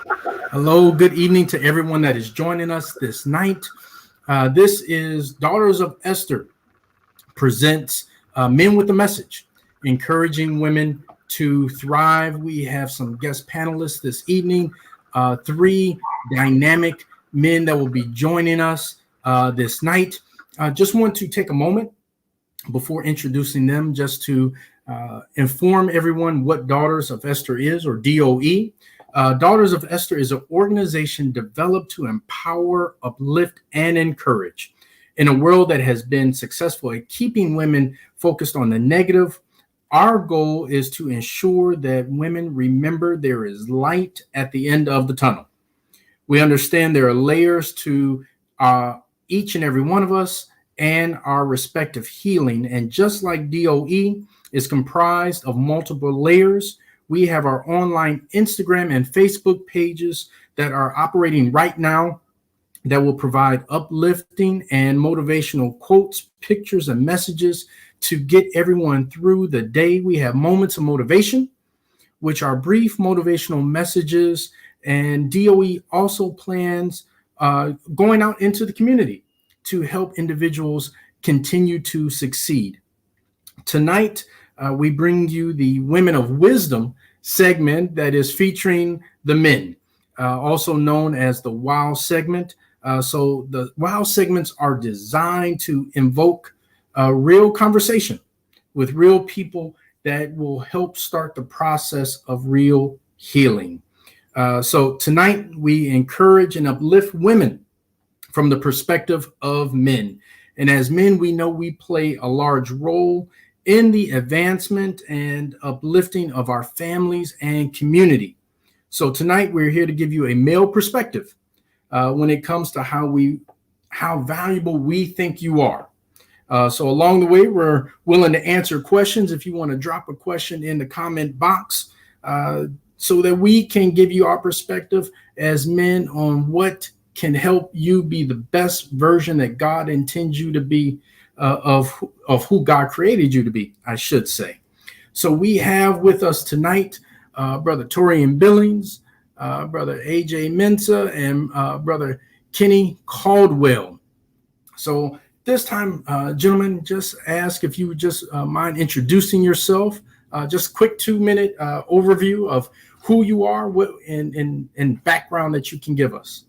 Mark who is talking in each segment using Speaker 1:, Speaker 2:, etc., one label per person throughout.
Speaker 1: Hello, good evening to everyone that is joining us this night. This is Daughters of Esther presents Men with a Message, encouraging women to thrive. We have some guest panelists this evening, three dynamic men that will be joining us this night. Just want to take a moment before introducing them just to inform everyone what Daughters of Esther is, or DOE. Daughters of Esther is an organization developed to empower, uplift, and encourage. In a world that has been successful at keeping women focused on the negative, our goal is to ensure that women remember there is light at the end of the tunnel. We understand there are layers to each and every one of us and our respective healing. And just like DOE is comprised of multiple layers, we have our online Instagram and Facebook pages that are operating right now that will provide uplifting and motivational quotes, pictures, and messages to get everyone through the day. We have moments of motivation, which are brief motivational messages, and DOE also plans going out into the community to help individuals continue to succeed. Tonight, we bring you the Women of Wisdom segment that is featuring the men, also known as the WOW segment. So the WOW segments are designed to invoke a real conversation with real people that will help start the process of real healing. So tonight, we encourage and uplift women from the perspective of men. And as men, we know we play a large role in the advancement and uplifting of our families and community. So tonight, we're here to give you a male perspective when it comes to how valuable we think you are. So along the way, we're willing to answer questions. If you want to drop a question in the comment box, so that we can give you our perspective as men on what can help you be the best version that God intends you to be, of who God created you to be, I should say. So we have with us tonight Brother Torian Billings, Brother AJ Mensa, and Brother Kenny Caldwell. So this time, gentlemen, just ask if you would just mind introducing yourself. Just quick 2-minute overview of who you are, what and background that you can give us.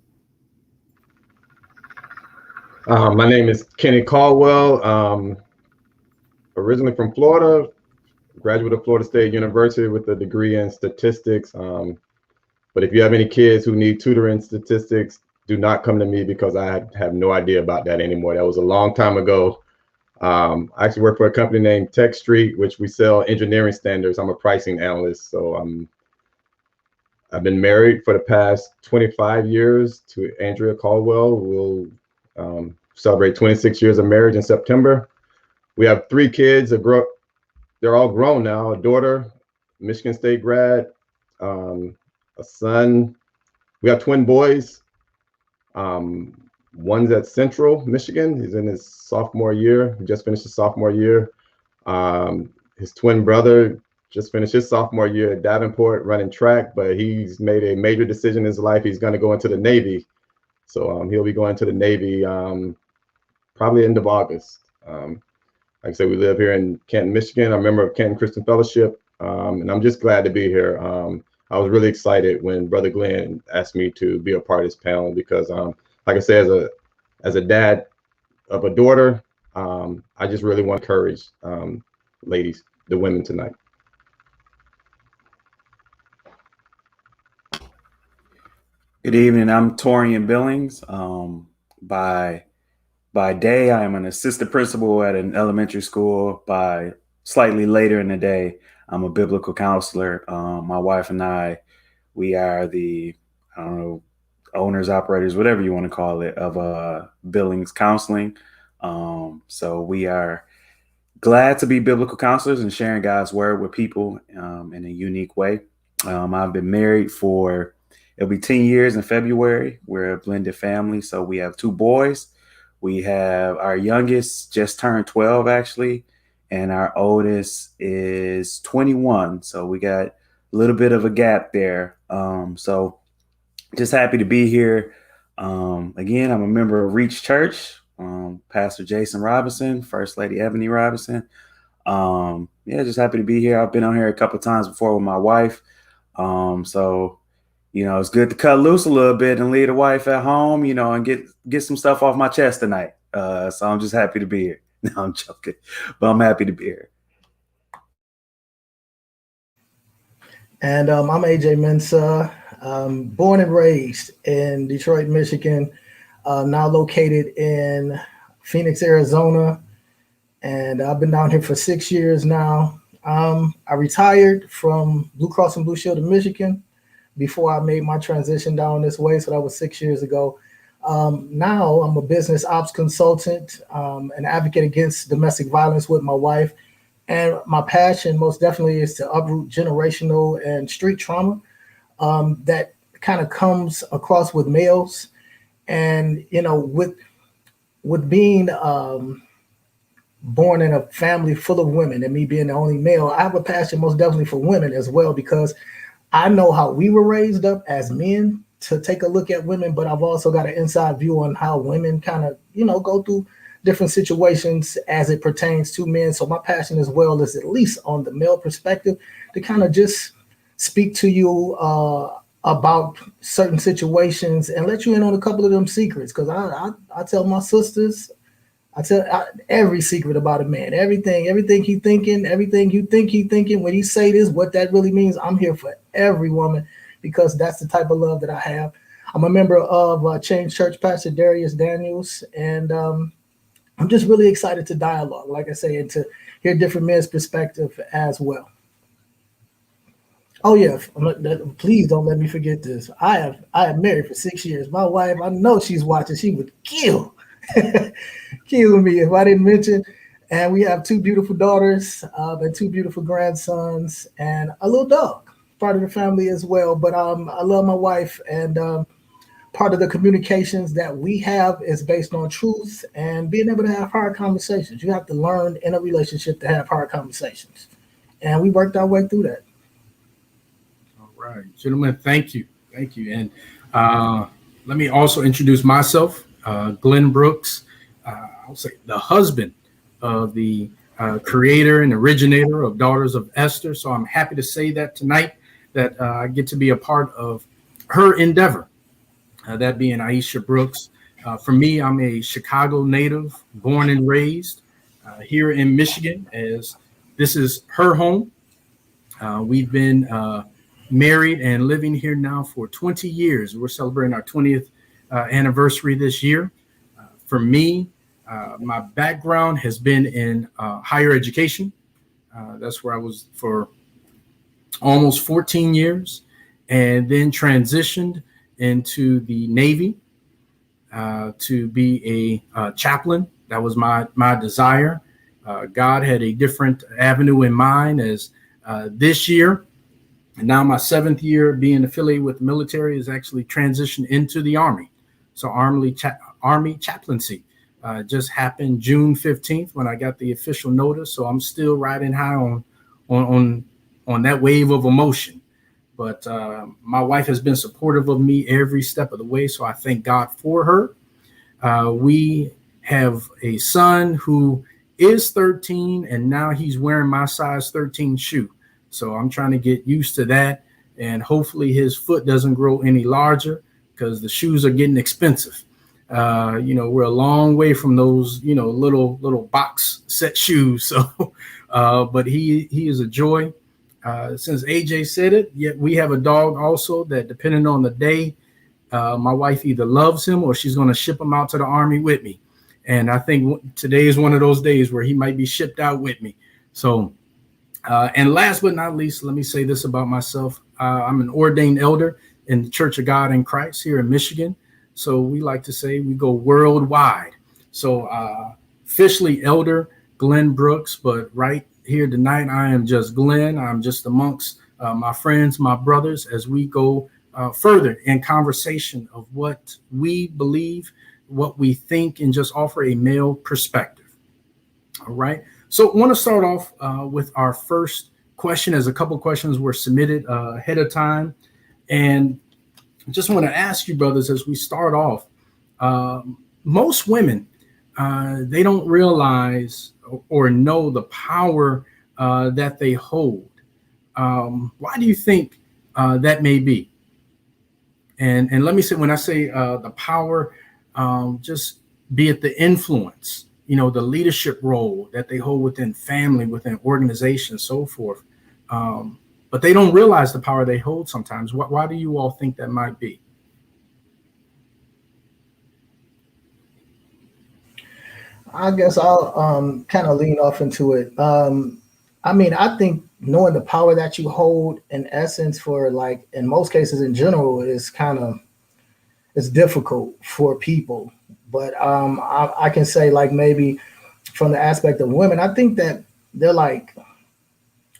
Speaker 2: My name is Kenny Caldwell. Originally from Florida, graduate of Florida State University with a degree in statistics. But if you have any kids who need tutoring statistics, do not come to me because I have no idea about that anymore. That was a long time ago. I actually work for a company named Tech Street, which we sell engineering standards. I'm a pricing analyst. So I've been married for the past 25 years to Andrea Caldwell. We'll celebrate 26 years of marriage in September. We have 3 kids. They're all grown now. A daughter, Michigan State grad, a son. We have twin boys. One's at Central Michigan. He's in his sophomore year. He just finished his sophomore year. His twin brother just finished his sophomore year at Davenport running track, but he's made a major decision in his life. He's going to go into the Navy. So he'll be going to the Navy probably end of August. Like I said, we live here in Canton, Michigan. I'm a member of Canton Christian Fellowship, and I'm just glad to be here. I was really excited when Brother Glenn asked me to be a part of this panel because, like I said, as a dad of a daughter, I just really want to encourage ladies, the women tonight.
Speaker 3: Good evening. I'm Torian Billings. By day, I am an assistant principal at an elementary school. By slightly later in the day, I'm a biblical counselor. My wife and I, we are the, I don't know, owners, operators, whatever you want to call it, of Billings Counseling. So we are glad to be biblical counselors and sharing God's word with people in a unique way. I've been married it'll be 10 years in February. We're a blended family. So we have 2 boys. We have our youngest just turned 12, actually, and our oldest is 21. So we got a little bit of a gap there. So just happy to be here. Again, I'm a member of Reach Church. Pastor Jason Robinson, First Lady Ebony Robinson. Yeah, just happy to be here. I've been on here a couple of times before with my wife. So, it's good to cut loose a little bit and leave the wife at home, and get some stuff off my chest tonight. So I'm just happy to be here. No, I'm joking, but I'm happy to be here.
Speaker 4: And I'm AJ Mensah, born and raised in Detroit, Michigan, now located in Phoenix, Arizona. And I've been down here for 6 years now. I retired from Blue Cross and Blue Shield of Michigan before I made my transition down this way. So that was 6 years ago. Now I'm a business ops consultant, an advocate against domestic violence with my wife. And my passion most definitely is to uproot generational and street trauma that kind of comes across with males. And, with being born in a family full of women and me being the only male, I have a passion most definitely for women as well, because I know how we were raised up as men to take a look at women, but I've also got an inside view on how women kind of, go through different situations as it pertains to men. So my passion as well is at least on the male perspective to kind of just speak to you about certain situations and let you in on a couple of them secrets. Because I tell my sisters, I tell every secret about a man, everything he thinking, everything you think he thinking. When he say this, what that really means, I'm here for every woman, because that's the type of love that I have. I'm a member of Change Church, Pastor Darius Daniels, and I'm just really excited to dialogue, like I say, and to hear different men's perspective as well. Oh yeah, please don't let me forget this. I am married for 6 years. My wife, I know she's watching. She would kill me if I didn't mention. And we have 2 beautiful daughters and 2 beautiful grandsons and a little dog, part of the family as well. But I love my wife, and part of the communications that we have is based on truth and being able to have hard conversations. You have to learn in a relationship to have hard conversations. And we worked our way through that.
Speaker 1: All right, gentlemen, thank you. Thank you. And let me also introduce myself, Glenn Brooks. I'll say the husband of the creator and originator of Daughters of Esther. So I'm happy to say that tonight that I get to be a part of her endeavor. That being Aisha Brooks. For me, I'm a Chicago native, born and raised here in Michigan, as this is her home. We've been married and living here now for 20 years. We're celebrating our 20th anniversary this year. For me, my background has been in higher education. That's where I was for almost 14 years, and then transitioned into the Navy to be a chaplain. That was my desire. God had a different avenue in mind, as this year, and now my 7th year being affiliated with the military, is actually transitioned into the Army. So Army chaplaincy just happened June 15th when I got the official notice. So I'm still riding high on that wave of emotion. But my wife has been supportive of me every step of the way, so I thank God for her. We have a son who is 13, and now he's wearing my size 13 shoe. So I'm trying to get used to that, and hopefully his foot doesn't grow any larger, because the shoes are getting expensive. We're a long way from those, little box set shoes. So, but he is a joy. Since AJ said it, yet we have a dog also that, depending on the day, my wife either loves him or she's going to ship him out to the Army with me. And I think today is one of those days where he might be shipped out with me. So, and last but not least, let me say this about myself. I'm an ordained elder in the Church of God in Christ here in Michigan. So we like to say we go worldwide. So officially Elder Glenn Brooks, but right here tonight, I am just Glenn. I'm just amongst my friends, my brothers, as we go further in conversation of what we believe, what we think, and just offer a male perspective. All right. So I want to start off with our first question, as a couple questions were submitted ahead of time. And just want to ask you, brothers, as we start off, most women, they don't realize or know the power that they hold. Why do you think that may be? And let me say, when I say the power, just be it the influence, the leadership role that they hold within family, within organizations, so forth. But they don't realize the power they hold sometimes. Why do you all think that might be?
Speaker 4: I guess I'll kind of lean off into it. I mean, I think knowing the power that you hold, in essence, for like in most cases in general, is kind of it's difficult for people. But I can say like maybe from the aspect of women, I think that they're like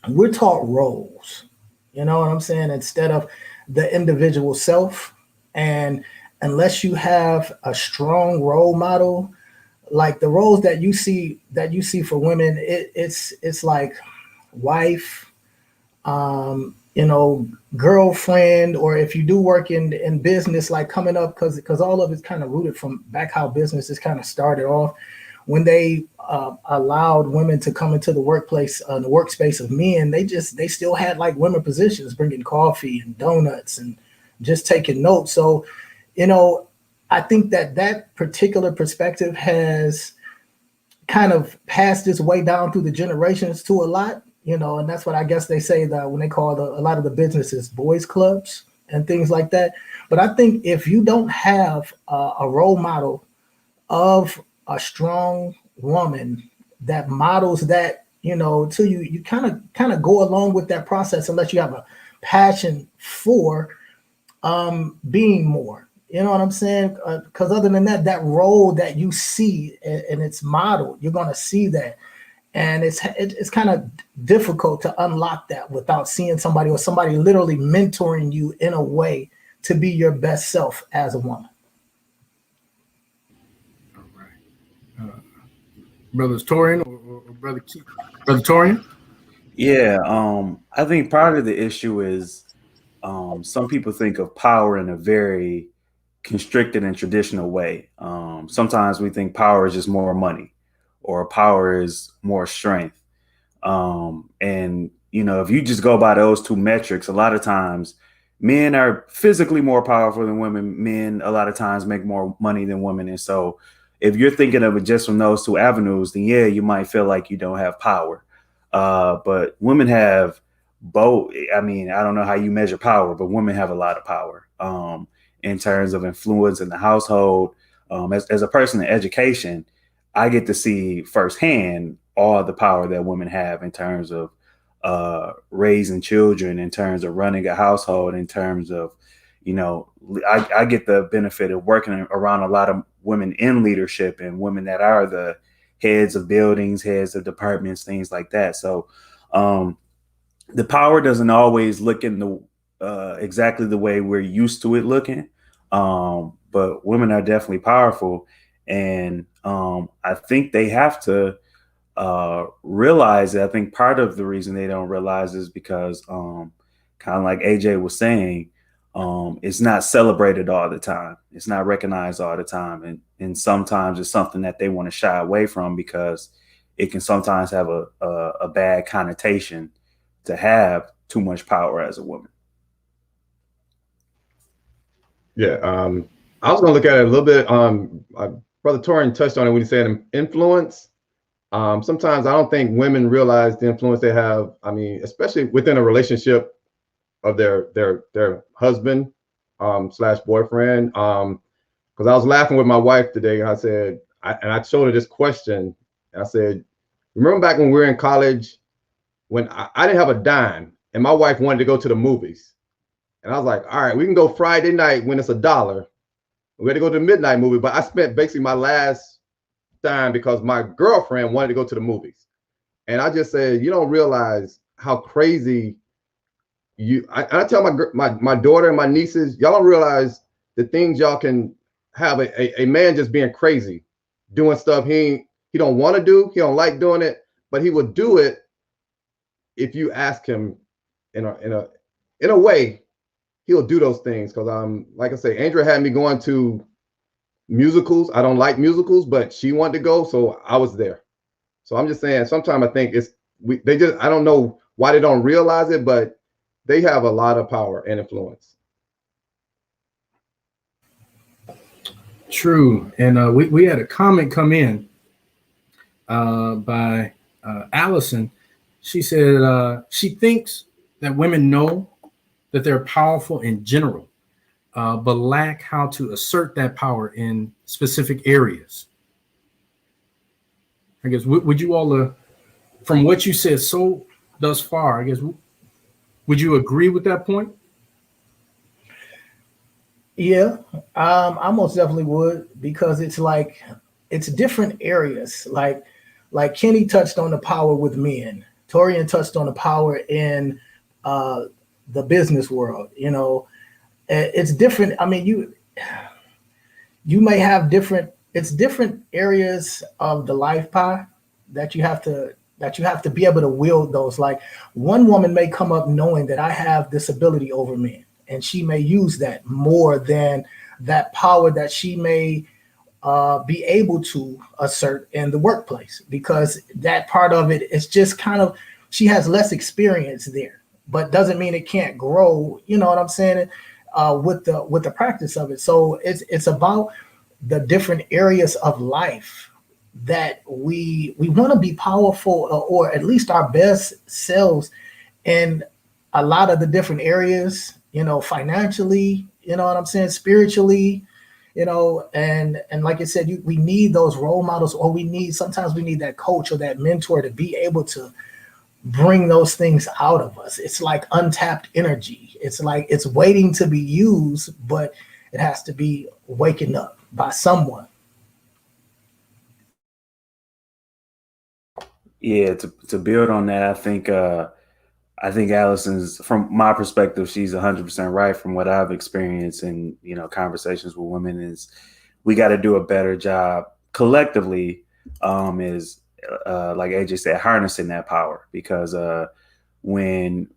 Speaker 4: we're taught roles. You know what I'm saying? Instead of the individual self, and unless you have a strong role model, like the roles that you see for women, it's like wife, girlfriend, or if you do work in business, like coming up, because all of it's kind of rooted from back how business is kind of started off when they allowed women to come into the workplace, the workspace of men. They still had like women positions, bringing coffee and donuts and just taking notes. So, you know, I think that particular perspective has kind of passed its way down through the generations to a lot, and that's what I guess they say that when they call a lot of the businesses boys clubs and things like that. But I think if you don't have a role model of a strong woman that models that, to you, you kind of go along with that process unless you have a passion for being more. You know what I'm saying? Because other than that, that role that you see and it's modeled, you're gonna see that, and it's kind of difficult to unlock that without seeing somebody or somebody literally mentoring you in a way to be your best self as a woman.
Speaker 1: All right. Brothers Torian or Brother Torian?
Speaker 3: Yeah, I think part of the issue is some people think of power in a very constricted and traditional way. Sometimes we think power is just more money, or power is more strength. And if you just go by those two metrics, a lot of times men are physically more powerful than women. Men a lot of times make more money than women. And so if you're thinking of it just from those two avenues, then yeah, you might feel like you don't have power. But women have both. I mean, I don't know how you measure power, but women have a lot of power in terms of influence in the household. As a person in education, I get to see firsthand all the power that women have in terms of raising children, in terms of running a household, in terms of, I get the benefit of working around a lot of women in leadership and women that are the heads of buildings, heads of departments, things like that. So the power doesn't always look in the exactly the way we're used to it looking. But women are definitely powerful. And I think they have to realize that. I think part of the reason they don't realize is because kind of like AJ was saying, it's not celebrated all the time. It's not recognized all the time. And sometimes it's something that they want to shy away from because it can sometimes have a bad connotation to have too much power as a woman.
Speaker 2: Yeah, I was going to look at it a little bit. Brother Torian touched on it when he said influence. Sometimes I don't think women realize the influence they have. I mean, especially within a relationship of their husband slash boyfriend. Because I was laughing with my wife today, and I showed her this question. And I said, remember back when we were in college, when I didn't have a dime, and my wife wanted to go to the movies. And I was like, all right, we can go Friday night when it's $1. We had to go to the midnight movie, but I spent basically my last dime because my girlfriend wanted to go to the movies. And I just said, you don't realize how crazy I tell my daughter and my nieces, y'all don't realize the things y'all can have a man just being crazy, doing stuff he don't want to do, he don't like doing it, but he would do it if you ask him in a way he'll do those things because like I say, Andrea had me going to musicals. I don't like musicals, but she wanted to go, so I was there. So I'm just saying, sometimes I think I don't know why they don't realize it, but they have a lot of power and influence.
Speaker 1: True. And we had a comment come in by Allison. She said she thinks that women know that they're powerful in general, but lack how to assert that power in specific areas. I guess, would you all, from what you said so thus far, I guess, would you agree with that point?
Speaker 4: Yeah, I most definitely would, because it's different areas. Like Kenny touched on the power with men. Torian touched on the power in the business world. It's different. I mean, you may have different areas of the life pie that you have to be able to wield those. Like, one woman may come up knowing that I have this ability over men, and she may use that more than that power that she may be able to assert in the workplace, because that part of it is just kind of, she has less experience there, but doesn't mean it can't grow. You know what I'm saying? With the practice of it. So it's about the different areas of life that we want to be powerful, or at least our best selves in a lot of the different areas, financially, you know what I'm saying, spiritually, and like I said, we need those role models, or sometimes we need that coach or that mentor to be able to bring those things out of us. It's like untapped energy. It's like it's waiting to be used, but it has to be waking up by someone.
Speaker 3: Yeah, to build on that, I think Allison's, from my perspective, she's 100% right. From what I've experienced in conversations with women, is we got to do a better job collectively. Is like AJ said, harnessing that power, because when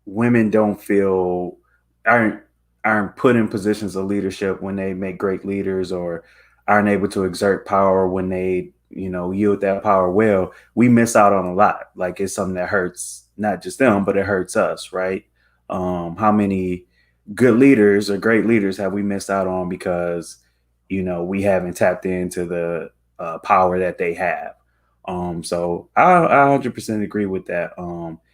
Speaker 3: women don't feel aren't put in positions of leadership, when they make great leaders, or aren't able to exert power when they yield that power well, we miss out on a lot. Like, it's something that hurts not just them, but it hurts us, right? How many good leaders or great leaders have we missed out on because we haven't tapped into the power that they have? So I 100% agree with that.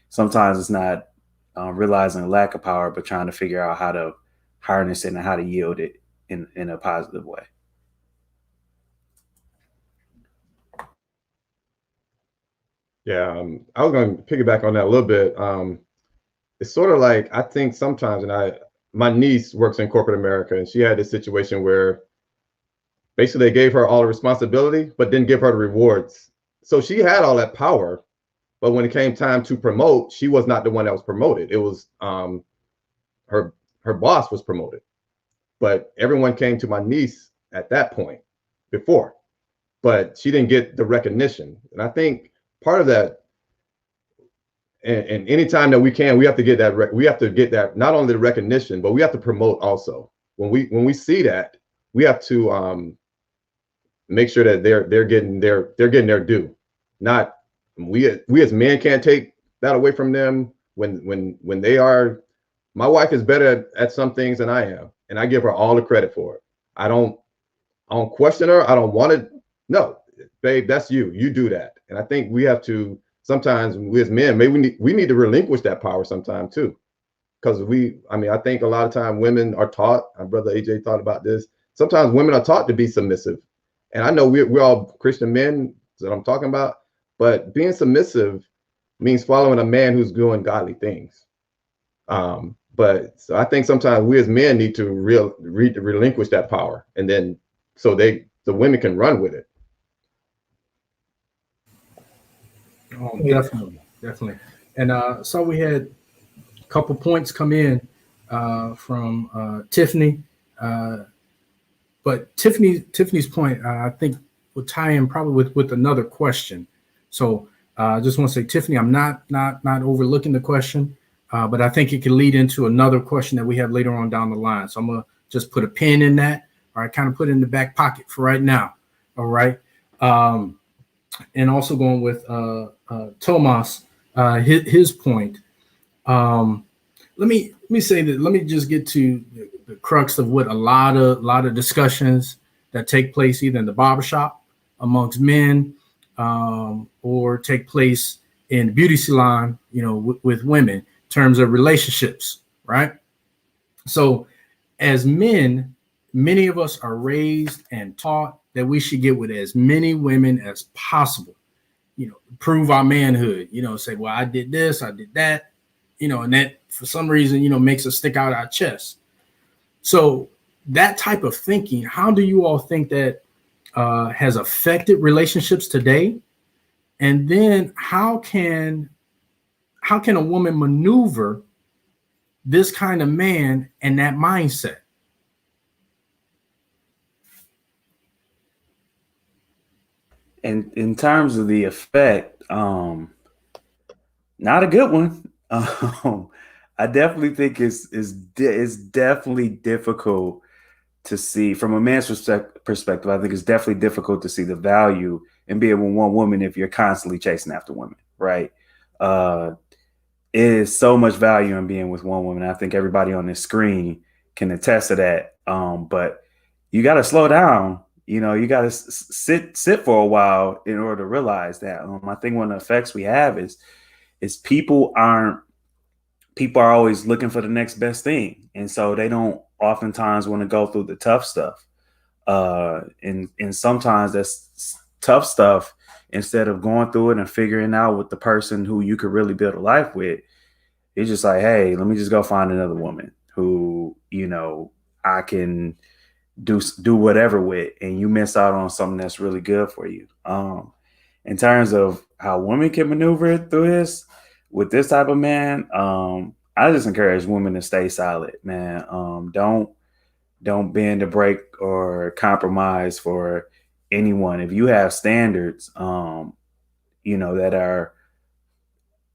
Speaker 3: Sometimes it's not realizing lack of power, but trying to figure out how to harness it and how to yield it in a positive way.
Speaker 2: Yeah, I was going to piggyback on that a little bit. It's sort of like, I think sometimes, and my niece works in corporate America, and she had this situation where basically they gave her all the responsibility, but didn't give her the rewards. So she had all that power, but when it came time to promote, she was not the one that was promoted. It was her boss was promoted, but everyone came to my niece at that point before, but she didn't get the recognition. And I think part of that, and anytime that we have to get that, we have to get that, not only the recognition, but we have to promote also. When we see that, we have to make sure that they're getting their due. Not we as men can't take that away from them when they are. My wife is better at some things than I am, and I give her all the credit for it. I don't question her. I don't want to. No, babe, that's you. You do that. And I think we have to, sometimes we as men, maybe we need to relinquish that power sometime too. Because I think a lot of time women are taught, my brother AJ thought about this, sometimes women are taught to be submissive. And I know we're all Christian men that I'm talking about, but being submissive means following a man who's doing godly things. But so I think sometimes we as men need to relinquish that power, and then so the women can run with it.
Speaker 1: Oh, definitely. And so we had a couple points come in from Tiffany, but Tiffany's point, I think, will tie in probably with another question. So I just want to say, Tiffany, I'm not overlooking the question. but I think it can lead into another question that we have later on down the line. So I'm going to just put a pin in that. All right, kind of put it in the back pocket for right now. All right. And also going with Tomas, his point. Let me say that. Let me just get to the crux of what a lot of discussions that take place either in the barbershop amongst men, or take place in the beauty salon, with women in terms of relationships, right? So, as men, many of us are raised and taught that we should get with as many women as possible, prove our manhood, say, well, I did this, I did that, and that for some reason, makes us stick out our chest. So that type of thinking, how do you all think that has affected relationships today? And then how can a woman maneuver this kind of man and that mindset?
Speaker 3: And in terms of the effect, not a good one. I definitely think it's definitely difficult to see from a man's perspective. I think it's definitely difficult to see the value in being with one woman if you're constantly chasing after women, right? It is so much value in being with one woman. I think everybody on this screen can attest to that. But you got to slow down. You got to sit for a while in order to realize that. I think one of the effects we have is people are always looking for the next best thing, and so they don't oftentimes want to go through the tough stuff. And sometimes that's tough stuff. Instead of going through it and figuring out with the person who you could really build a life with, it's just like, hey, let me just go find another woman who I can do whatever with, and you miss out on something that's really good for you. In terms of how women can maneuver through this with this type of man, I just encourage women to stay solid, man. Don't bend or break or compromise for anyone. If you have standards, that are,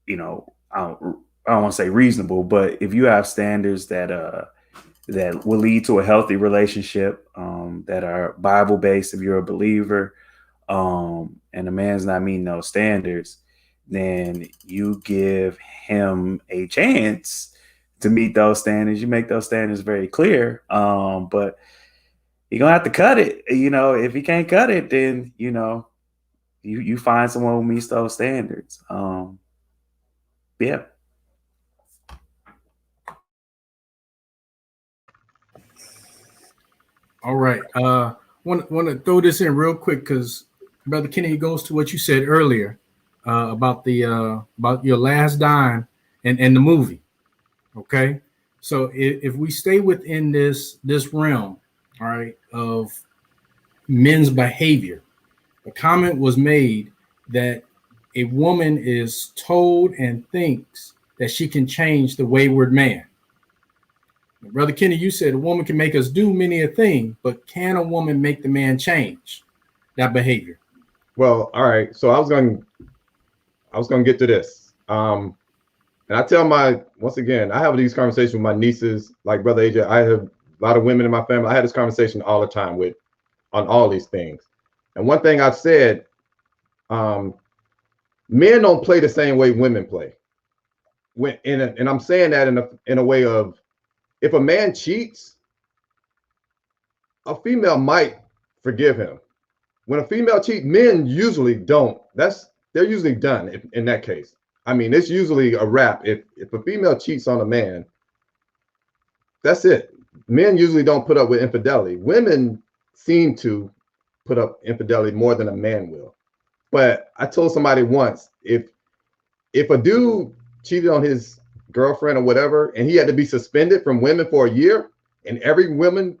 Speaker 3: I don't want to say reasonable, but if you have standards that will lead to a healthy relationship, that are Bible based, if you're a believer, and the man's not meeting those standards, then you give him a chance to meet those standards. You make those standards very clear. But you're gonna have to cut it. If he can't cut it, then you find someone who meets those standards. Yeah.
Speaker 1: All right. Want to throw this in real quick because Brother Kenny goes to what you said earlier about your last dime and the movie. Okay. So if we stay within this realm, all right, of men's behavior, a comment was made that a woman is told and thinks that she can change the wayward man. Brother Kenny, you said a woman can make us do many a thing, but can a woman make the man change that behavior?
Speaker 2: Well, all right. So I was going to get to this. And I tell once again, I have these conversations with my nieces, like Brother AJ. I have a lot of women in my family. I had this conversation all the time on all these things. And one thing I've said, men don't play the same way women play. And I'm saying that in a way of, if a man cheats, a female might forgive him. When a female cheats, men usually don't. They're usually done in that case. I mean, it's usually a wrap. If a female cheats on a man, that's it. Men usually don't put up with infidelity. Women seem to put up infidelity more than a man will. But I told somebody once, if a dude cheated on his girlfriend or whatever, and he had to be suspended from women for a year, and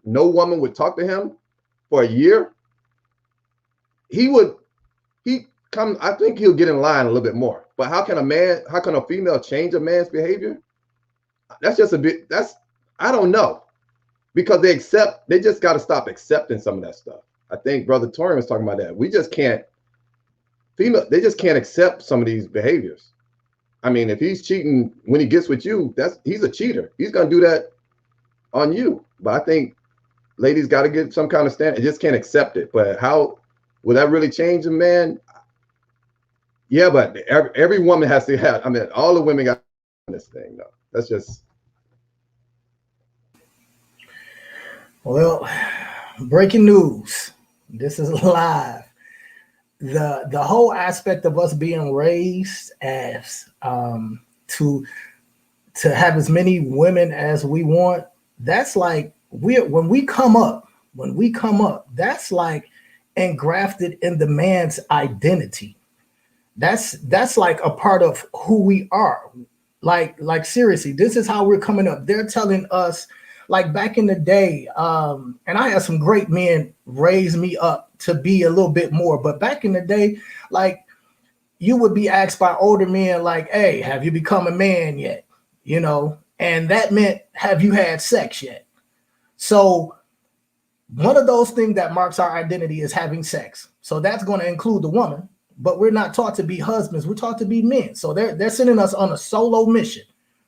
Speaker 2: no woman would talk to him for a year, I think he'll get in line a little bit more. But how can a female change a man's behavior? I don't know. Because they just got to stop accepting some of that stuff. I think Brother Torian was talking about that. They just can't accept some of these behaviors. I mean, if he's cheating when he gets with you, he's a cheater. He's gonna do that on you. But I think ladies got to get some kind of standard. Just can't accept it. But how will that really change a man? Yeah, but every woman has to have. I mean, all the women got this thing though. That's just.
Speaker 4: Well, breaking news. This is live. The whole aspect of us being raised as to have as many women as we want, that's like when we come up, that's like engrafted in the man's identity. That's like a part of who we are. Like seriously, this is how we're coming up. They're telling us, like back in the day, and I had some great men raise me up to be a little bit more. But back in the day, like you would be asked by older men, like, "Hey, have you become a man yet?" You know, and that meant, "Have you had sex yet?" So one of those things that marks our identity is having sex. So that's going to include the woman. But we're not taught to be husbands. We're taught to be men. So they're sending us on a solo mission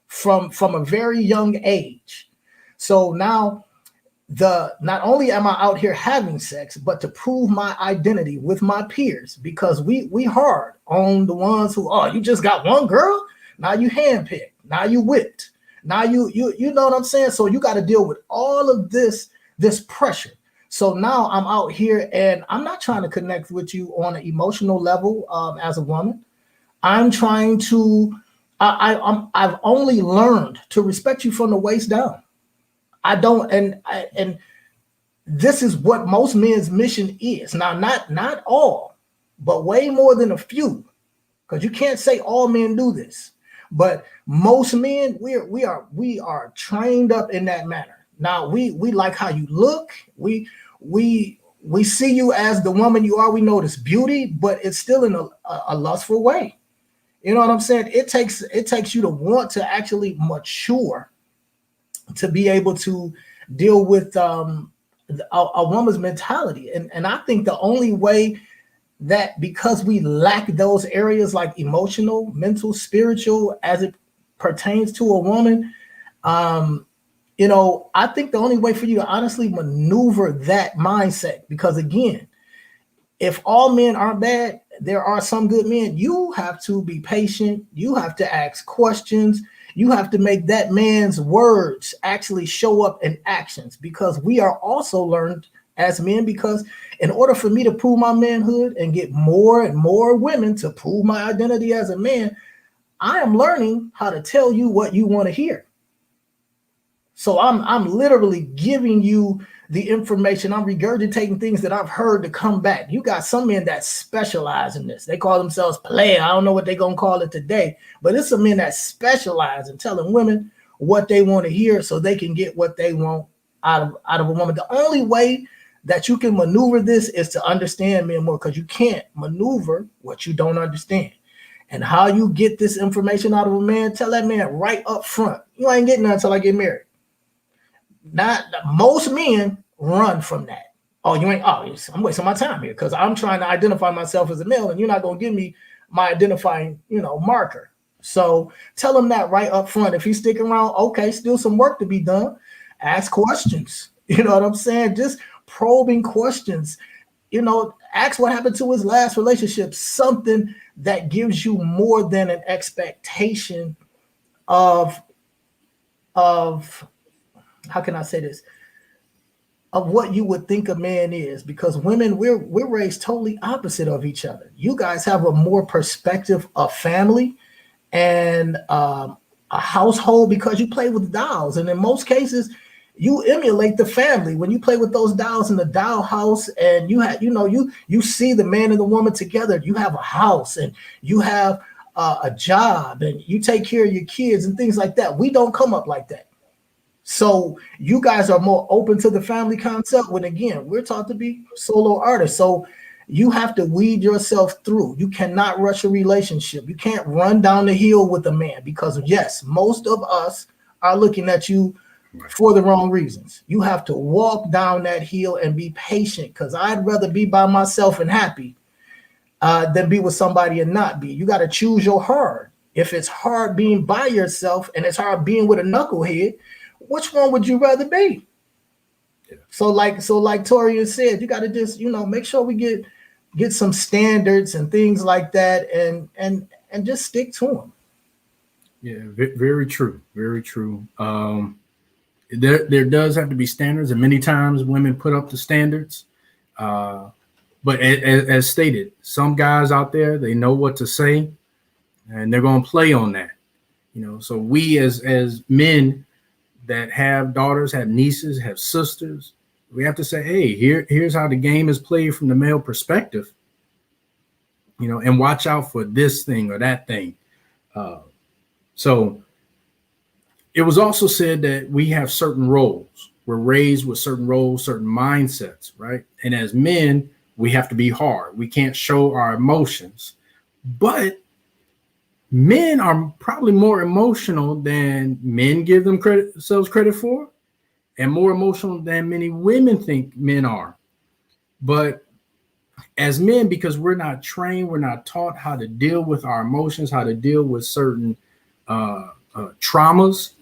Speaker 4: from a very young age. So now not only am I out here having sex, but to prove my identity with my peers, because we hard on the ones who, oh, you just got one girl, now you handpicked, now you whipped, now you know what I'm saying? So you got to deal with all of this pressure. So now I'm out here and I'm not trying to connect with you on an emotional level as a woman. I'm trying to, I've only learned to respect you from the waist down. I don't, and this is what most men's mission is. Now, not all, but way more than a few, because you can't say all men do this. But most men, we are trained up in that manner. Now we like how you look. We see you as the woman you are. We notice beauty, but it's still in a lustful way. You know what I'm saying? It takes you to want to actually mature to be able to deal with a woman's mentality. And I think the only way that, because we lack those areas like emotional, mental, spiritual, as it pertains to a woman, you know, I think the only way for you to honestly maneuver that mindset, because again, if all men aren't bad, there are some good men. You have to be patient. You have to ask questions. You have to make that man's words actually show up in actions, because we are also learned as men, because in order for me to prove my manhood and get more and more women to prove my identity as a man, I am learning how to tell you what you want to hear. So I'm literally giving you the information. I'm regurgitating things that I've heard to come back. You got some men that specialize in this. They call themselves player. I don't know what they're going to call it today, but it's some men that specialize in telling women what they want to hear so they can get what they want out of a woman. The only way that you can maneuver this is to understand men more, because you can't maneuver what you don't understand. And how you get this information out of a man, tell that man right up front, you ain't getting none until I get married. Not most men run from that. Oh, you ain't. Oh, I'm wasting my time here because I'm trying to identify myself as a male, and you're not going to give me my identifying, marker. So tell him that right up front. If he's sticking around, okay, still some work to be done. Ask questions. You know what I'm saying? Just probing questions. Ask what happened to his last relationship. Something that gives you more than an expectation of how can I say this? Of what you would think a man is, because women, we're raised totally opposite of each other. You guys have a more perspective of family and a household because you play with dolls, and in most cases, you emulate the family when you play with those dolls in the doll house, and you have, you see the man and the woman together. You have a house and you have a job and you take care of your kids and things like that. We don't come up like that. So you guys are more open to the family concept when, again, we're taught to be solo artists. So you have to weed yourself through. You cannot rush a relationship. You can't run down the hill with a man because, yes, most of us are looking at you for the wrong reasons. You have to walk down that hill and be patient, because I'd rather be by myself and happy than be with somebody and not be. You got to choose your hard. If it's hard being by yourself and it's hard being with a knucklehead, which one would you rather be? Yeah. So like Torian said, you got to just, make sure we get some standards and things like that, and just stick to them.
Speaker 1: Yeah, very true. Very true. There does have to be standards, and many times women put up the standards. But as stated, some guys out there, they know what to say, and they're going to play on that. So we as men that have daughters, have nieces, have sisters, we have to say, hey, here's how the game is played from the male perspective. And watch out for this thing or that thing. So it was also said that we have certain roles. We're raised with certain roles, certain mindsets, right? And as men, we have to be hard. We can't show our emotions. But men are probably more emotional than men give themselves credit for, and more emotional than many women think men are. But as men, because we're not trained, we're not taught how to deal with our emotions, how to deal with certain traumas,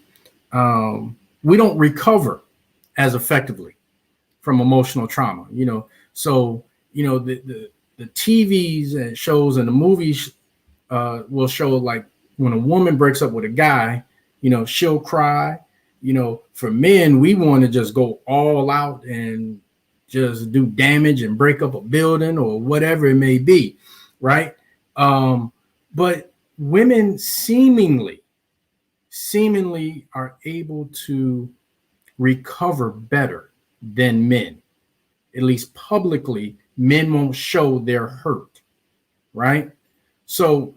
Speaker 1: we don't recover as effectively from emotional trauma. So the TVs and shows and the movies will show, like, when a woman breaks up with a guy, she'll cry. For men, we want to just go all out and just do damage and break up a building or whatever it may be, right? But women seemingly are able to recover better than men. At least publicly, men won't show their hurt, right? So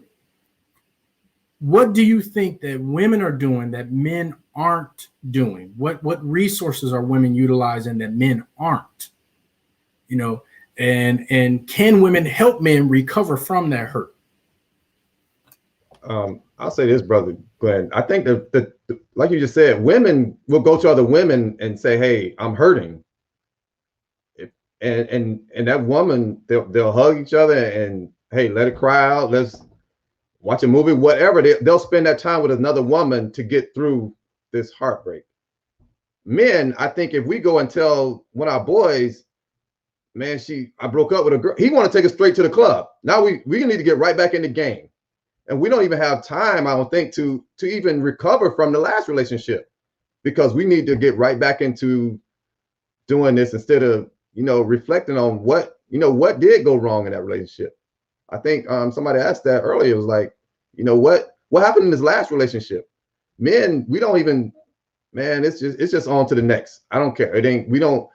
Speaker 1: what do you think that women are doing that men aren't doing? What resources are women utilizing that men aren't? And can women help men recover from that hurt?
Speaker 2: I'll say this, brother Glenn. I think that like you just said, women will go to other women and say, "Hey, I'm hurting," and that woman, they'll hug each other and, "Hey, let it cry out. Let's watch a movie," whatever. They'll spend that time with another woman to get through this heartbreak. Men, I think if we go and tell one of our boys, "Man, I broke up with a girl," he want to take us straight to the club. Now we need to get right back in the game. And we don't even have time, I don't think, to even recover from the last relationship, because we need to get right back into doing this instead of, reflecting on what did go wrong in that relationship. I think somebody asked that earlier. It was like, what happened in this last relationship? Men, we don't even, man, it's just on to the next. I don't care. It ain't, we don't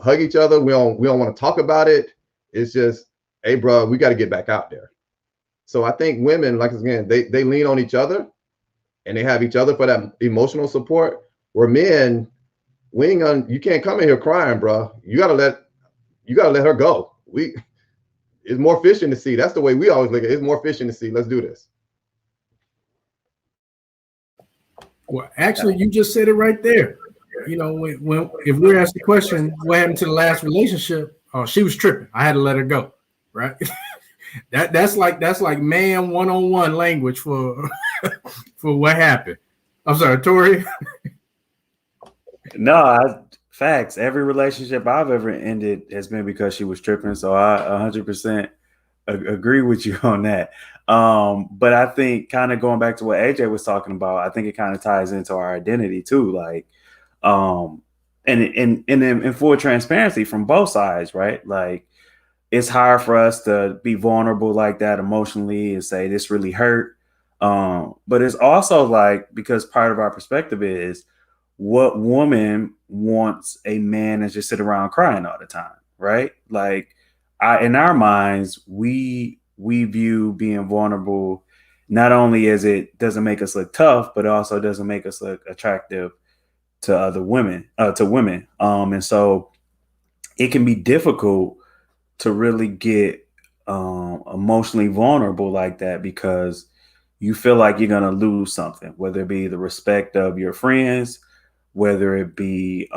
Speaker 2: hug each other. We don't want to talk about it. It's just, hey, bro, we got to get back out there. So I think women, like, again, they lean on each other and they have each other for that emotional support. Where men, you can't come in here crying, bro. You gotta let her go. It's more fish in the sea. That's the way we always look at it. It's more fish in the sea. Let's do this.
Speaker 1: Well, actually, you just said it right there. When if we're asked the question, what happened to the last relationship? Oh, she was tripping. I had to let her go. Right. That's like man one-on-one language for what happened. I'm sorry, Tori.
Speaker 3: No, facts. Every relationship I've ever ended has been because she was tripping. So I 100% agree with you on that. But I think, kind of going back to what AJ was talking about, I think it kind of ties into our identity too. Like, and in full transparency from both sides, right? Like, it's hard for us to be vulnerable like that emotionally and say this really hurt. But it's also like, because part of our perspective is, what woman wants a man that's just sit around crying all the time, right? Like, in our minds, we view being vulnerable not only as it doesn't make us look tough, but also doesn't make us look attractive to other women, to women. And so it can be difficult to really get emotionally vulnerable like that, because you feel like you're going to lose something, whether it be the respect of your friends, whether it be,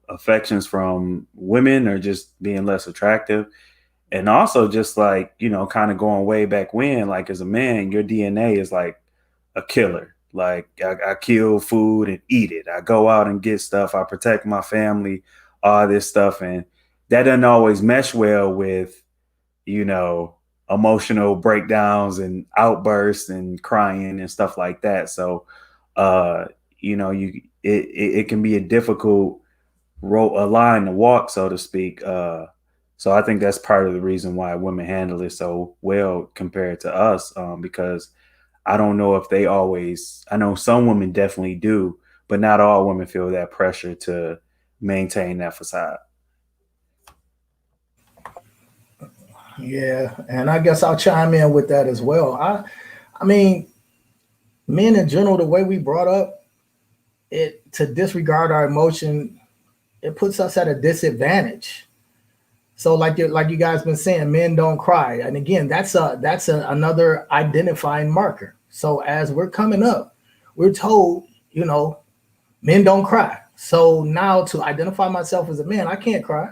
Speaker 3: affections from women, or just being less attractive. And also just like, you know, kind of going way back when, like as a man, your DNA is like a killer. Like I kill food and eat it. I go out and get stuff. I protect my family, all this stuff. And that doesn't always mesh well with, you know, emotional breakdowns and outbursts and crying and stuff like that. So, you know, it can be a difficult a line to walk, so to speak. So I think that's part of the reason why women handle it so well compared to us, because I don't know if they always, I know some women definitely do, but not all women feel that pressure to maintain that facade.
Speaker 4: Yeah, and I guess I'll chime in with that as well. I mean, men in general, the way we brought up it to disregard our emotion, it puts us at a disadvantage. So, like you guys been saying, men don't cry, and again, another identifying marker. So, as we're coming up, we're told, you know, men don't cry. So now to identify myself as a man, I can't cry,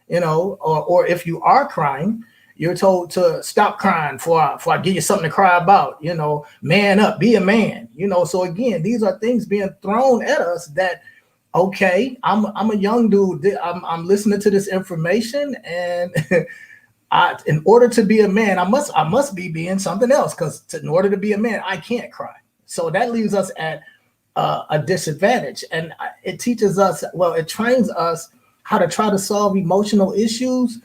Speaker 4: you know, or if you are crying, you're told to stop crying before I give you something to cry about, you know, man up, be a man, you know. So again, these are things being thrown at us that, okay, I'm a young dude, I'm listening to this information, and in order to be a man, I must be being something else, because in order to be a man, I can't cry. So that leaves us at a disadvantage, and it teaches us, well, it trains us how to try to solve emotional issues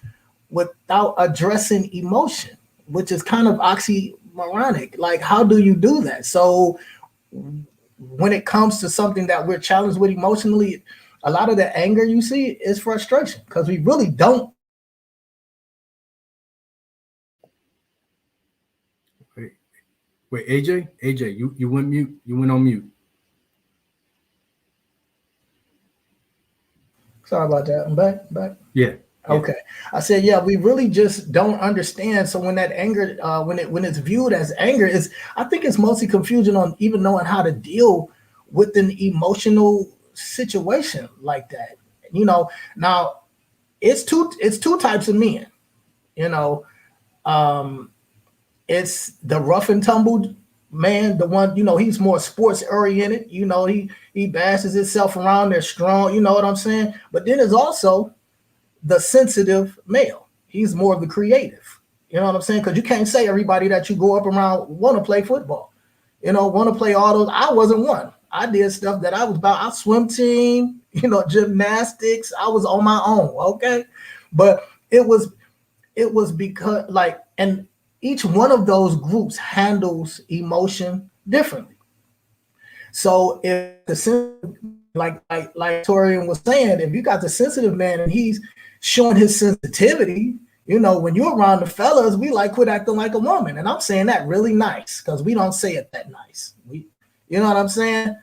Speaker 4: without addressing emotion, which is kind of oxymoronic. Like, how do you do that? So when it comes to something that we're challenged with emotionally, a lot of the anger you see is frustration, because we really don't.
Speaker 1: Wait, AJ, you went mute. You went on mute.
Speaker 4: Sorry about that. I'm back.
Speaker 1: Yeah.
Speaker 4: Okay. I said, yeah, we really just don't understand. So when that anger, when it's viewed as anger, I think it's mostly confusion on even knowing how to deal with an emotional situation like that. You know, now it's two types of men. You know, it's the rough and tumble man, the one, you know, he's more sports oriented. You know, he bashes himself around. They're strong. You know what I'm saying? But then there's also the sensitive male. He's more of the creative. You know what I'm saying? Because you can't say everybody that you go up around want to play football. You know, want to play all those. I wasn't one. I did stuff that I was about. I swim team, you know, gymnastics. I was on my own. Okay, but it was because like, and each one of those groups handles emotion differently. So if the like Torian was saying, if you got the sensitive man and he's showing his sensitivity, you know, when you're around the fellas, we like quit acting like a woman. And I'm saying that really nice, because we don't say it that nice. You know what I'm saying?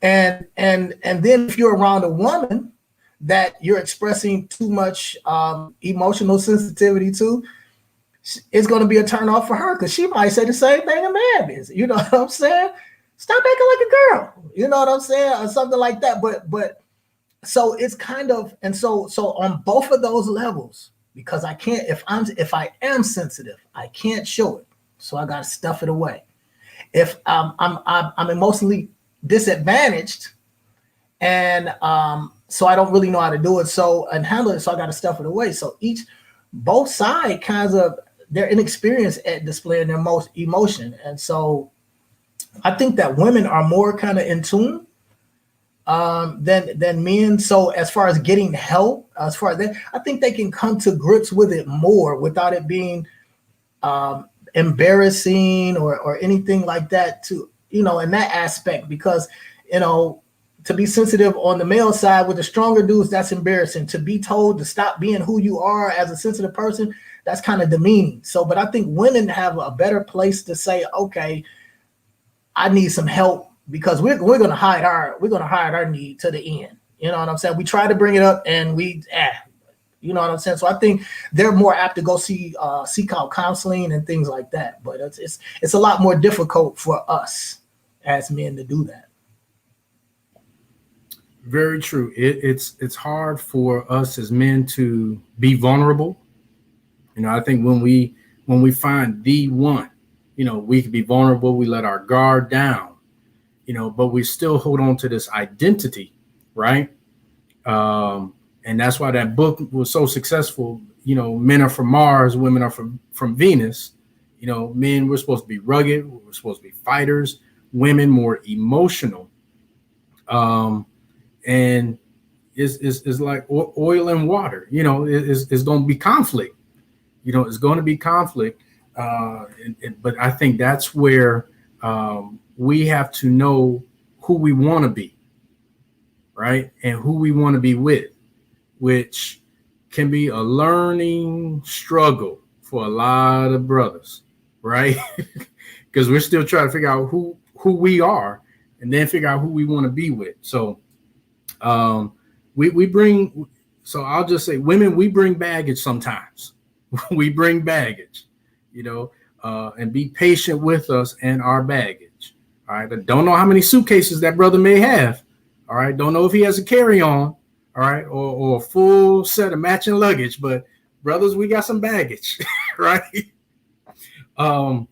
Speaker 4: And then if you're around a woman that you're expressing too much emotional sensitivity to, it's going to be a turn off for her, because she might say the same thing a man is. You know what I'm saying? Stop acting like a girl. You know what I'm saying? Or something like that. But so it's kind of, and so on both of those levels, because I can't, if I am sensitive, I can't show it. So I got to stuff it away. If I'm emotionally disadvantaged, and so I don't really know how to do it, so and handle it, so I got to stuff it away. So both sides kinds of, they're inexperienced at displaying their most emotion. And so I think that women are more kind of in tune than men. So as far as getting help, as far as that, I think they can come to grips with it more without it being embarrassing or anything like that, to, you know, in that aspect. Because, you know, to be sensitive on the male side with the stronger dudes, that's embarrassing. To be told to stop being who you are as a sensitive person, that's kind of demeaning. So, but I think women have a better place to say, okay, I need some help, because we're going to hide our need to the end. You know what I'm saying? We try to bring it up and you know what I'm saying? So I think they're more apt to go seek out counseling and things like that. But it's a lot more difficult for us as men to do that.
Speaker 1: Very true. It's hard for us as men to be vulnerable I think when we find the one, we can be vulnerable. We let our guard down, but we still hold on to this identity, right? And that's why that book was so successful. Men are from Mars, women are from Venus. Men, we're supposed to be rugged, we're supposed to be fighters, women more emotional. And is like oil and water. It's going to be conflict. It's going to be conflict. But I think that's where we have to know who we want to be, right? And who we want to be with, which can be a learning struggle for a lot of brothers, right? Because we're still trying to figure out who we are and then figure out who we want to be with. So we bring, so I'll just say, women, we bring baggage sometimes. We bring baggage, and be patient with us and our baggage. All right. I don't know how many suitcases that brother may have. All right. Don't know if he has a carry-on. All right. Or a full set of matching luggage. But brothers, we got some baggage. Right. And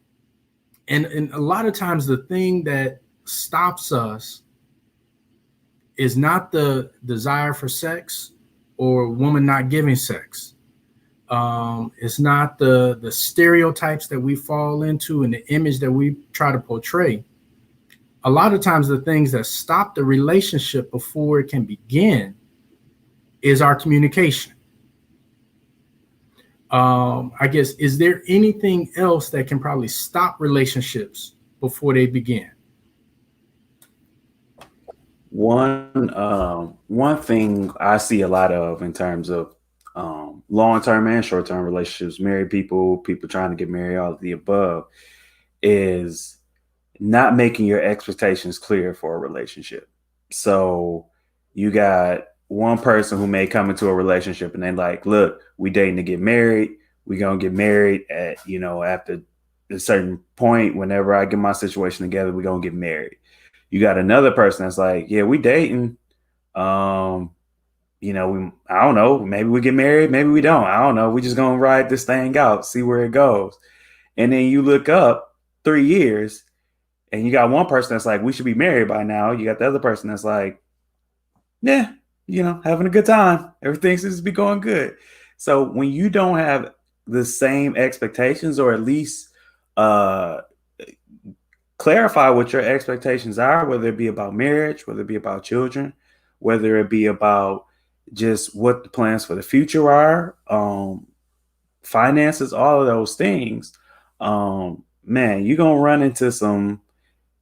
Speaker 1: a lot of times the thing that stops us is not the desire for sex or a woman not giving sex. It's not the stereotypes that we fall into and the image that we try to portray. A lot of times the things that stop the relationship before it can begin is our communication. I guess, is there anything else that can probably stop relationships before they begin?
Speaker 3: One thing I see a lot of in terms of long-term and short-term relationships, married people trying to get married, all of the above, is not making your expectations clear for a relationship. So you got one person who may come into a relationship and they're like, look, we dating to get married. We're going to get married at, after a certain point, whenever I get my situation together, we're going to get married. You got another person that's like, yeah, we dating. I don't know, maybe we get married, maybe we don't. I don't know. We're just going to ride this thing out, see where it goes. And then you look up 3 years and you got one person that's like, we should be married by now. You got the other person that's like, yeah, having a good time. Everything seems to be going good. So when you don't have the same expectations, or at least clarify what your expectations are, whether it be about marriage, whether it be about children, whether it be about just what the plans for the future are, finances, all of those things, man, you're going to run into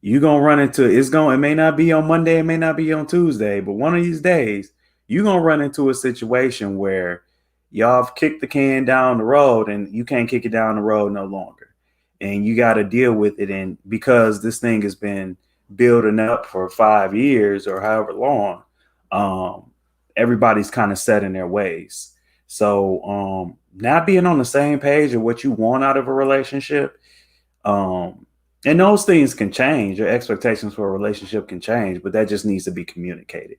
Speaker 3: it may not be on Monday, it may not be on Tuesday, but one of these days, you're going to run into a situation where y'all have kicked the can down the road and you can't kick it down the road no longer. And you got to deal with it. And because this thing has been building up for 5 years or however long, everybody's kind of set in their ways. So not being on the same page of what you want out of a relationship, and those things can change. Your expectations for a relationship can change, but that just needs to be communicated.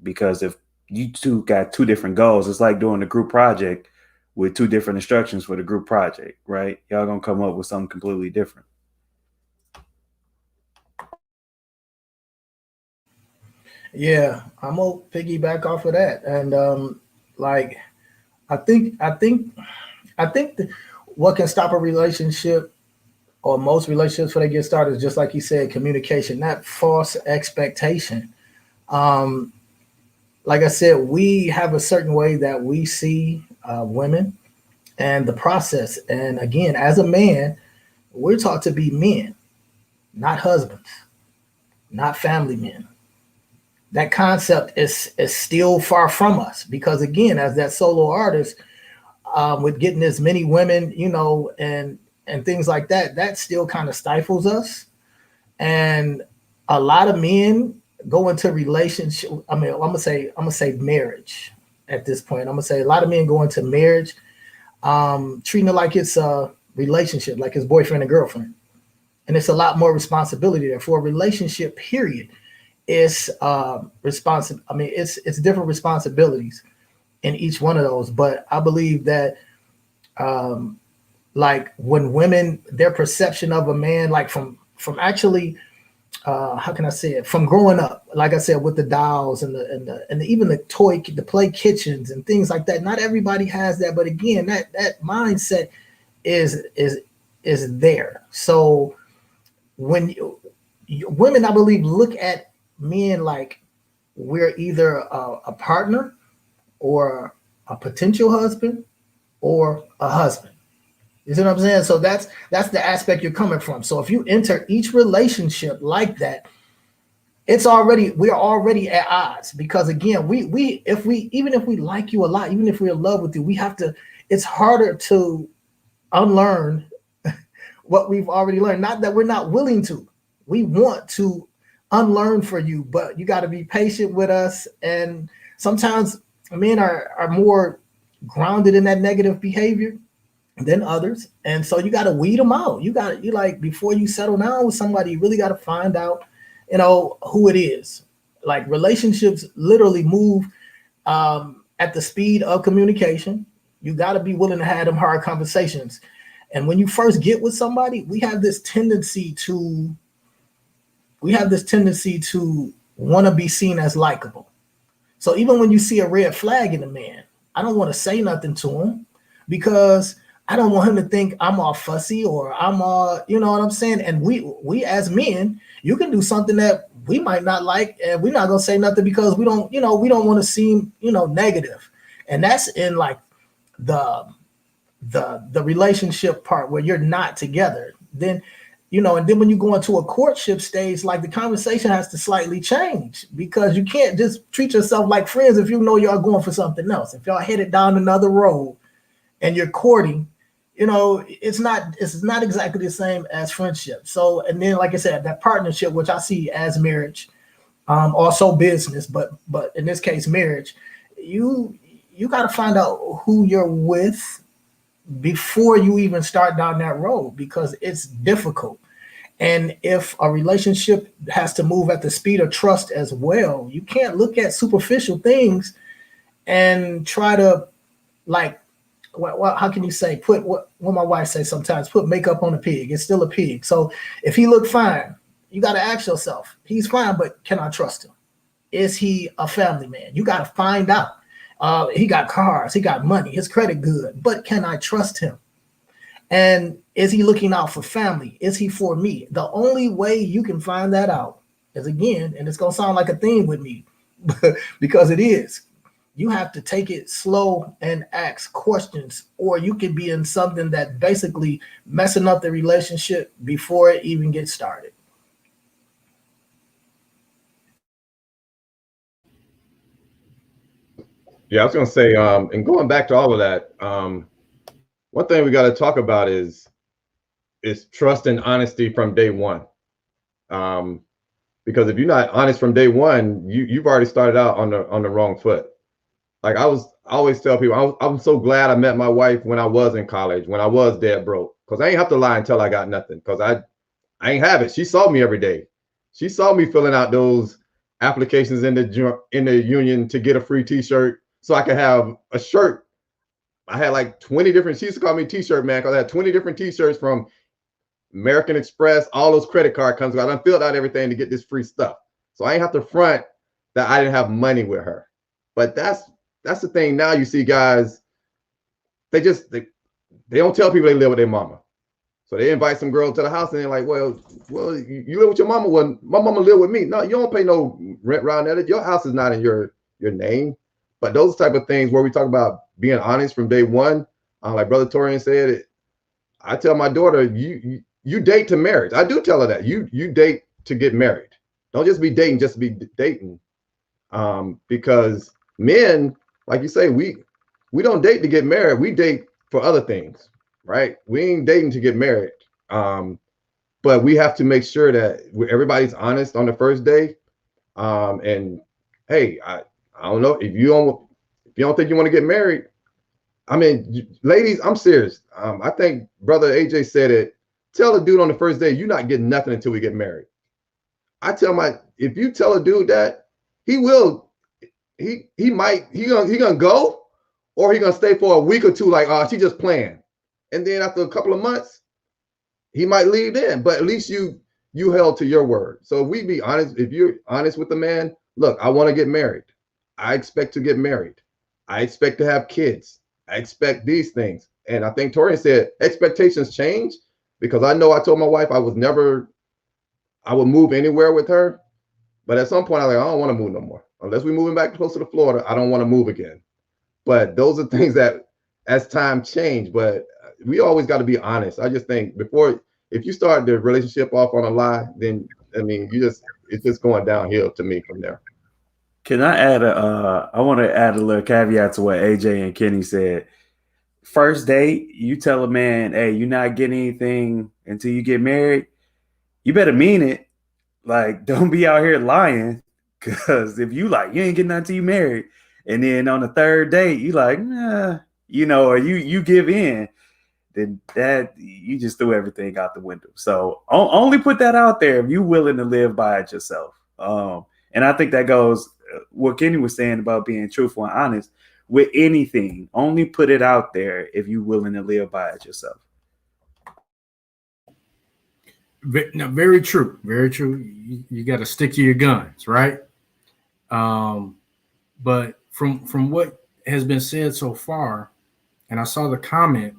Speaker 3: Because if you two got two different goals, it's like doing a group project with two different instructions for the group project, right? Y'all gonna come up with something completely different.
Speaker 4: Yeah, I'm gonna piggyback off of that, and I think what can stop a relationship, or most relationships when they get started, is just like you said, communication, not false expectation. Like I said, we have a certain way that we see women and the process. And again, as a man, we're taught to be men, not husbands, not family men. That concept is still far from us, because again, as that solo artist, with getting as many women, and things like that, that still kind of stifles us. And a lot of men go into relationship. I mean, I'm gonna say marriage at this point. I'm gonna say a lot of men go into marriage, treating it like it's a relationship, like it's boyfriend and girlfriend. And it's a lot more responsibility there. For a relationship, period, it's responsive. I mean, it's different responsibilities in each one of those. But I believe that like when women, their perception of a man, like from actually, how can I say it? From growing up, like I said, with the dolls and even the play kitchens and things like that. Not everybody has that, but again, that mindset is there. So when women, I believe, look at men like we're either a partner or a potential husband or a husband. You see what I'm saying? So that's the aspect you're coming from. So if you enter each relationship like that, we're already at odds, because again, even if we like you a lot, even if we're in love with you, we have to, it's harder to unlearn what we've already learned. Not that we're not willing to. We want to unlearn for you, but you got to be patient with us. And sometimes men are more grounded in that negative behavior than others, and so you got to weed them out. You like, before you settle down with somebody, you really got to find out, who it is. Like, relationships literally move at the speed of communication. You got to be willing to have them hard conversations. And when you first get with somebody, we have this tendency to want to be seen as likable. So even when you see a red flag in a man, I don't want to say nothing to him, because I don't want him to think I'm all fussy or I'm all, you know what I'm saying? And we as men, you can do something that we might not like, and we're not gonna say nothing, because we don't want to seem, negative. And that's in like the relationship part where you're not together. Then, and then when you go into a courtship stage, like, the conversation has to slightly change, because you can't just treat yourself like friends if you know y'all going for something else. If y'all headed down another road and you're courting, it's not exactly the same as friendship. So, and then, like I said, that partnership, which I see as marriage, also business, but in this case, marriage, you got to find out who you're with before you even start down that road, because it's difficult. And if a relationship has to move at the speed of trust as well, you can't look at superficial things and try to, like, how can you say, put what my wife says sometimes, put makeup on a pig. It's still a pig. So if he looked fine, you got to ask yourself, he's fine, but can I trust him? Is he a family man? You got to find out. He got cars, he got money, his credit good, but can I trust him? And is he looking out for family? Is he for me? The only way you can find that out is, again, and it's going to sound like a theme with me, because it is, you have to take it slow and ask questions, or you could be in something that basically messing up the relationship before it even gets started.
Speaker 2: Yeah, I was going to say, and going back to all of that, one thing we got to talk about is trust and honesty from day one. Because if you're not honest from day one, you've already started out on the wrong foot. Like, I always tell people, I'm so glad I met my wife when I was in college, when I was dead broke, because I ain't have to lie and tell I got nothing, because I ain't have it. She saw me every day. She saw me filling out those applications in the union to get a free T-shirt so I could have a shirt. I had like 20 different, she used to call me T-shirt man, because I had 20 different T-shirts from American Express, all those credit card companies. I done filled out everything to get this free stuff. So I ain't have to front that I didn't have money with her. But that's the thing. Now you see guys, they don't tell people they live with their mama. So they invite some girl to the house and they're like, well, you live with your mama. Well, my mama live with me. No, you don't pay no rent around there. Your house is not in your name. But those type of things where we talk about being honest from day one, like Brother Torian said, I tell my daughter, you date to marriage. I do tell her that you date to get married. Don't just be dating, just be dating. Because men, like you say, we don't date to get married. We date for other things, right? We ain't dating to get married. But we have to make sure that everybody's honest on the first day. And hey, I don't know if you don't think you want to get married. I mean, ladies, I'm serious. I think Brother AJ said it. Tell a dude on the first day, you're not getting nothing until we get married. I tell if you tell a dude that, he gonna go, or he gonna stay for a week or two, like, oh, she just playing. and then after a couple of months, he might leave then. But at least you held to your word. So if we be honest, if you're honest with the man, look, I want to get married. I expect to get married. I expect to have kids. I expect these things. And I think Torian said expectations change, because I know I told my wife I would move anywhere with her. But at some point, I don't want to move no more. Unless we're moving back closer to Florida, I don't want to move again. But those are things that as time change, but we always got to be honest. I just think if you start the relationship off on a lie, then I mean, it's just going downhill to me from there.
Speaker 3: Can I add I want to add a little caveat to what AJ and Kenny said. First date, you tell a man, hey, you're not getting anything until you get married. You better mean it. Like, don't be out here lying. Because if you like, you ain't getting nothing until you married. And then on the third date, you like, nah, or you give in, then that you just threw everything out the window. So only put that out there if you're willing to live by it yourself. And I think that goes what Kenny was saying about being truthful and honest with anything. Only put it out there if you're willing to live by it yourself.
Speaker 1: No, very true. Very true. You got to stick to your guns, right? But from what has been said so far, and I saw the comment,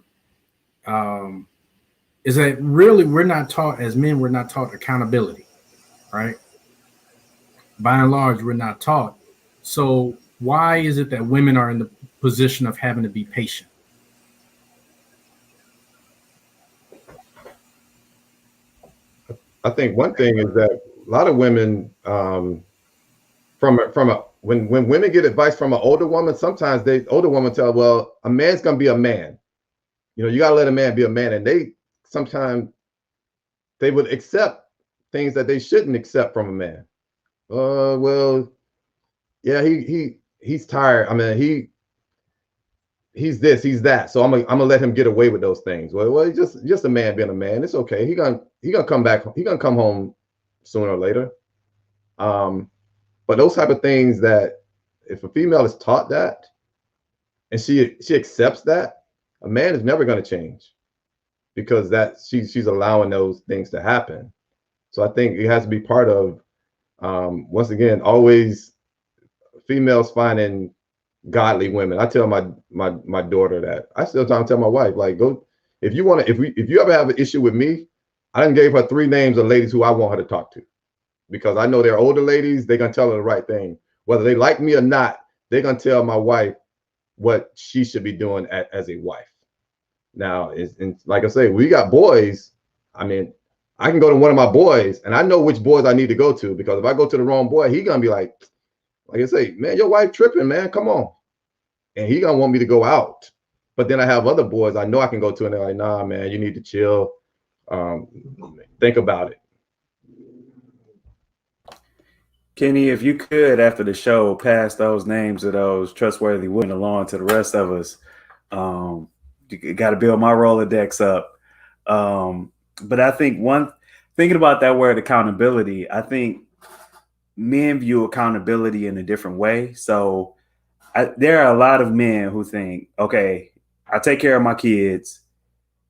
Speaker 1: is that really we're not taught as men, we're not taught accountability, right? By and large, we're not taught. So why is it that women are in the position of having to be patient?
Speaker 2: I think one thing is that a lot of women, when women get advice from an older woman, sometimes older woman tell, well, a man's gonna be a man. You gotta let a man be a man, and sometimes they would accept things that they shouldn't accept from a man. Well, yeah, he's tired. I mean, he's this, he's that. So I'm gonna let him get away with those things. Well, he's just a man being a man. It's okay. He gonna come back. He gonna come home sooner or later. But those type of things, that if a female is taught that and she accepts that, a man is never going to change, because she's allowing those things to happen. So I think it has to be part of, once again, always females finding godly women. I tell my daughter that. I still tell my wife, like, go, if you ever have an issue with me, I done gave her 3 names of ladies who I want her to talk to, because I know they're older ladies. They're gonna tell her the right thing, whether they like me or not. They're gonna tell my wife what she should be doing as a wife. Now, and like I say, we got boys. I mean, I can go to one of my boys, and I know which boys I need to go to, because if I go to the wrong boy, he gonna be like I say, man, your wife tripping, man, come on, and he gonna want me to go out. But then I have other boys I know I can go to, and they're like, nah, man, you need to chill. Think about it.
Speaker 3: Kenny, if you could, after the show, pass those names of those trustworthy women along to the rest of us. You got to build my Rolodex up. But I think thinking about that word accountability, I think men view accountability in a different way. So there are a lot of men who think, okay, I take care of my kids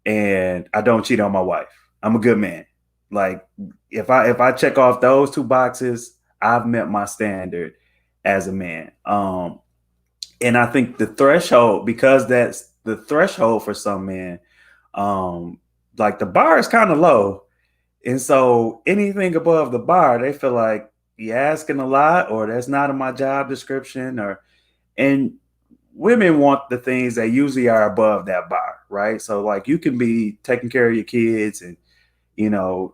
Speaker 3: and I don't cheat on my wife. I'm a good man. Like if I check off those 2 boxes, I've met my standard as a man. And I think the threshold, because that's the threshold for some men, like the bar is kind of low. And so anything above the bar, they feel like you're asking a lot, or that's not in my job description, and women want the things that usually are above that bar, right? So like you can be taking care of your kids and,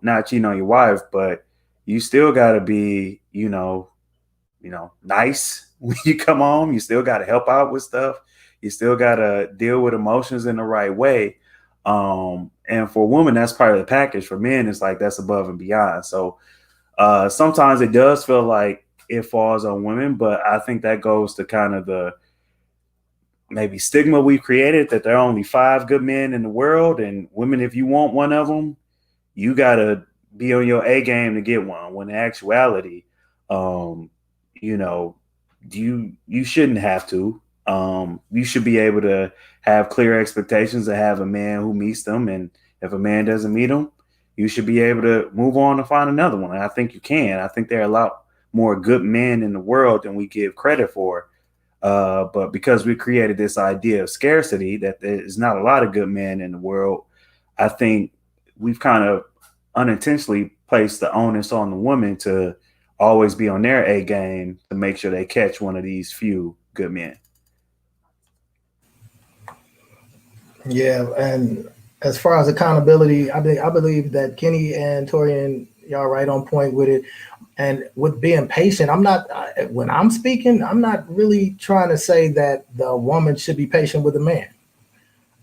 Speaker 3: not cheating on your wife, but you still got to be, nice when you come home. You still got to help out with stuff. You still got to deal with emotions in the right way. And for women, that's part of the package. For men, it's like that's above and beyond. So sometimes it does feel like it falls on women, but I think that goes to kind of the maybe stigma we created, that there are only 5 good men in the world, and women, if you want one of them, you got to be on your A game to get one. When in actuality, you shouldn't have to. You should be able to have clear expectations to have a man who meets them. And if a man doesn't meet them, you should be able to move on and find another one. And I think you can. I think there are a lot more good men in the world than we give credit for. But because we created this idea of scarcity, that there's not a lot of good men in the world, I think we've kind of unintentionally placed the onus on the woman to always be on their A game to make sure they catch one of these few good men.
Speaker 4: Yeah, and as far as accountability, I believe that Kenny and Torian, y'all right on point with it. And with being patient, when I'm speaking, I'm not really trying to say that the woman should be patient with the man.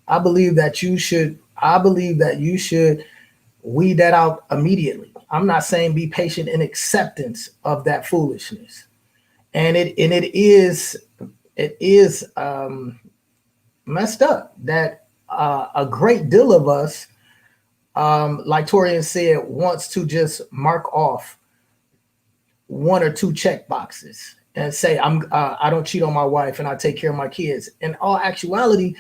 Speaker 4: I believe that you should weed that out immediately. I'm not saying be patient in acceptance of that foolishness. And it is messed up that a great deal of us, like Torian said, wants to just mark off one or two check boxes and say I don't cheat on my wife and I take care of my kids. In all actuality,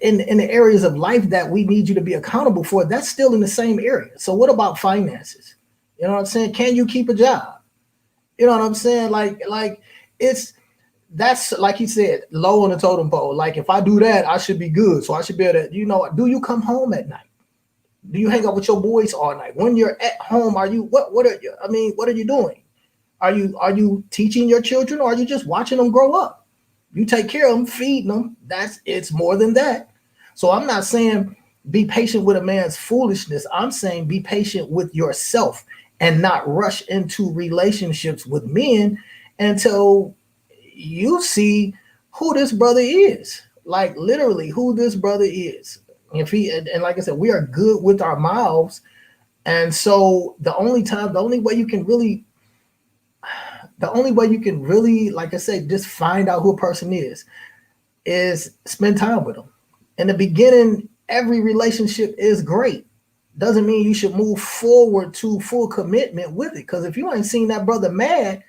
Speaker 4: in the areas of life that we need you to be accountable for, that's still in the same area. So what about finances? You know what I'm saying? Can you keep a job? You know what I'm saying? That's like he said, low on the totem pole. Like if I do that, I should be good. So I should be able to, do you come home at night? Do you hang out with your boys all night? When you're at home, what are you doing? Are you teaching your children, or are you just watching them grow up? You take care of them, feeding them. It's more than that. So I'm not saying be patient with a man's foolishness. I'm saying be patient with yourself and not rush into relationships with men until you see who this brother is. Like literally who this brother is. And like I said, we are good with our mouths. And so the only way you can really, like I said, just find out who a person is spend time with them. In the beginning, every relationship is great. Doesn't mean you should move forward to full commitment with it. Because if you ain't seen that brother mad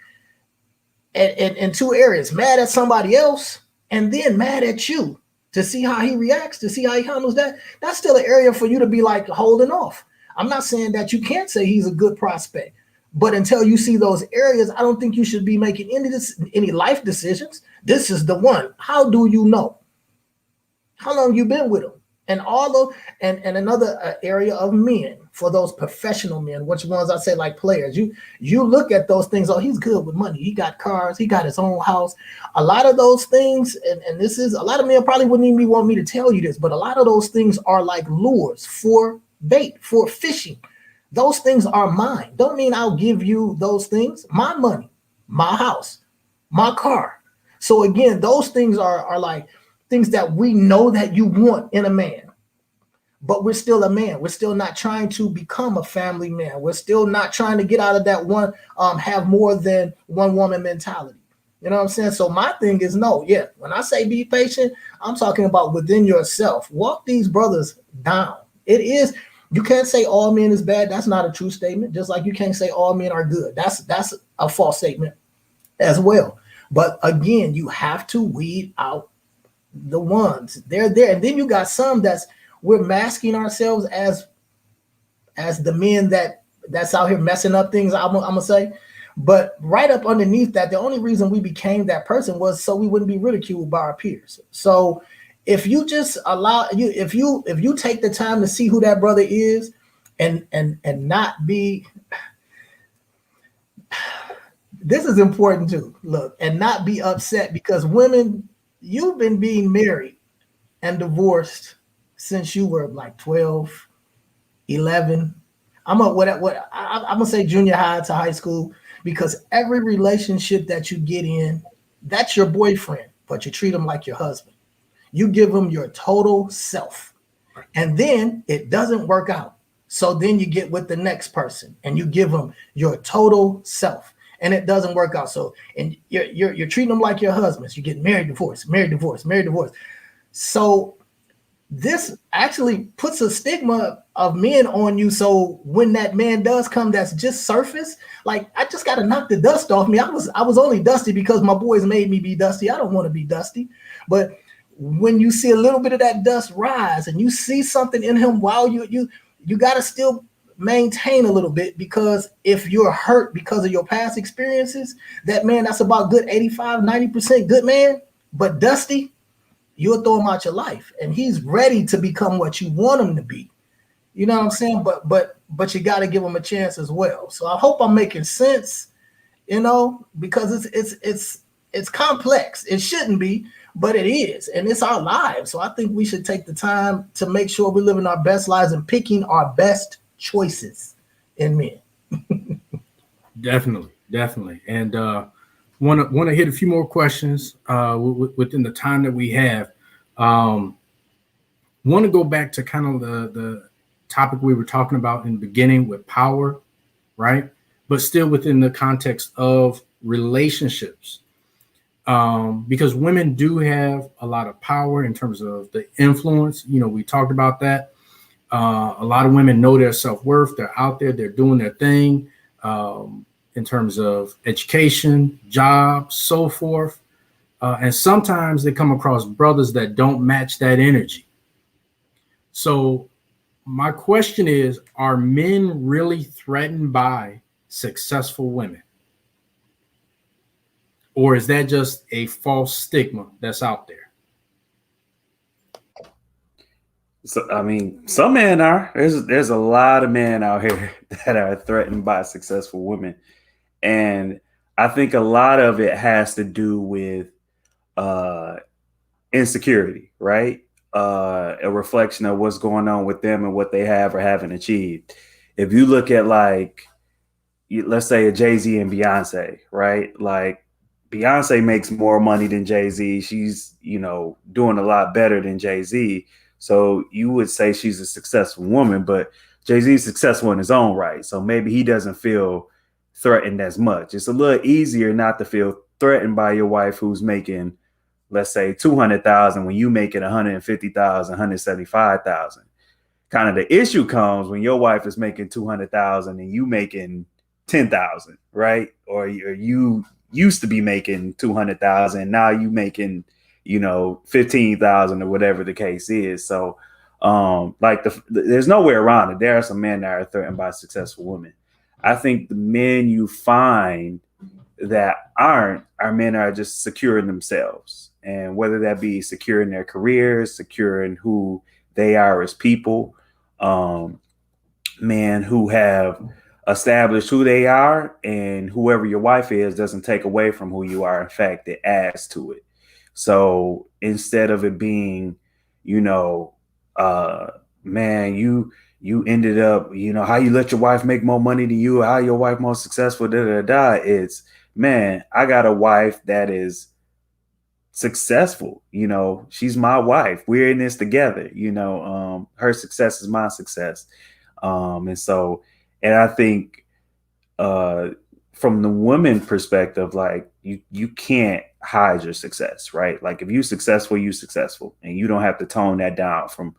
Speaker 4: in two areas, mad at somebody else and then mad at you, to see how he reacts, to see how he handles that, that's still an area for you to be like holding off. I'm not saying that you can't say he's a good prospect, but until you see those areas, I don't think you should be making any life decisions. This is the one. How do you know? How long you been with him? And and another area of men, for those professional men, which ones I say like players, you look at those things. Oh, he's good with money. He got cars. He got his own house. A lot of those things, and this is a lot of men probably wouldn't even want me to tell you this, but a lot of those things are like lures for bait, for fishing. Those things are mine. Don't mean I'll give you those things. My money, my house, my car. So again, those things are like things that we know that you want in a man. But we're still a man. We're still not trying to become a family man. We're still not trying to get out of that one, have more than one woman mentality. You know what I'm saying? So my thing is no. Yeah. When I say be patient, I'm talking about within yourself. Walk these brothers down. You can't say all men is bad. That's not a true statement. Just like you can't say all men are good. That's a false statement as well. But again, you have to weed out the ones. They're there. And then you got some we're masking ourselves as the men that's out here messing up things, I'm gonna say. But right up underneath that, the only reason we became that person was so we wouldn't be ridiculed by our peers. So if you just if you take the time to see who that brother is and not be, this is important too, look, and not be upset because women, you've been being married and divorced since you were like 12, 11. I'm gonna say junior high to high school, because every relationship that you get in, that's your boyfriend, but you treat him like your husband. You give him your total self, and then it doesn't work out. So then you get with the next person and you give them your total self, and it doesn't work out. So and you're treating them like your husbands. You get married, divorce, married, divorce, married, divorce. So this actually puts a stigma of men on you. So when that man does come, that's just surface. Like, I just got to knock the dust off me. I was only dusty because my boys made me be dusty. I don't want to be dusty. But when you see a little bit of that dust rise and you see something in him, while you got to still maintain a little bit, because if you're hurt because of your past experiences, that man that's about good 85-90% good man, but dusty, you'll throw him out your life, and he's ready to become what you want him to be. You know what I'm saying? But you got to give him a chance as well. So I hope I'm making sense, because it's complex. It shouldn't be, but it is, and it's our lives. So I think we should take the time to make sure we're living our best lives and picking our best choices in men.
Speaker 1: Definitely. And want to hit a few more questions within the time that we have. Want to go back to kind of the topic we were talking about in the beginning with power, right? But still within the context of relationships, because women do have a lot of power in terms of the influence. We talked about that. A lot of women know their self-worth. They're out there. They're doing their thing in terms of education, jobs, so forth. And sometimes they come across brothers that don't match that energy. So my question is, are men really threatened by successful women? Or is that just a false stigma that's out there?
Speaker 3: So, I mean, some men are. There's a lot of men out here that are threatened by successful women. And I think a lot of it has to do with insecurity, right? A reflection of what's going on with them and what they have or haven't achieved. If you look at, like, let's say a Jay-Z and Beyonce, right? Like, Beyonce makes more money than Jay-Z. She's, doing a lot better than Jay-Z. So you would say she's a successful woman, but Jay-Z's successful in his own right. So maybe he doesn't feel threatened as much. It's a little easier not to feel threatened by your wife who's making, let's say, 200,000 when you make it 150,000, 175,000. Kind of the issue comes when your wife is making 200,000 and you making 10,000, right? Or you used to be making 200,000, now you making 15,000 or whatever the case is. So there's no way around it. There are some men that are threatened by successful women. I think the men you find that aren't are men that are just secure in themselves, and whether that be secure in their careers, secure in who they are as people, men who have established who they are, and whoever your wife is doesn't take away from who you are. In fact, it adds to it. So instead of it being, man, you ended up, how you let your wife make more money than you, how your wife more successful, it's, man, I got a wife that is successful. She's my wife. We're in this together. Her success is my success. And I think from the women perspective, like you can't hide your success, right? Like if you're successful, and you don't have to tone that down for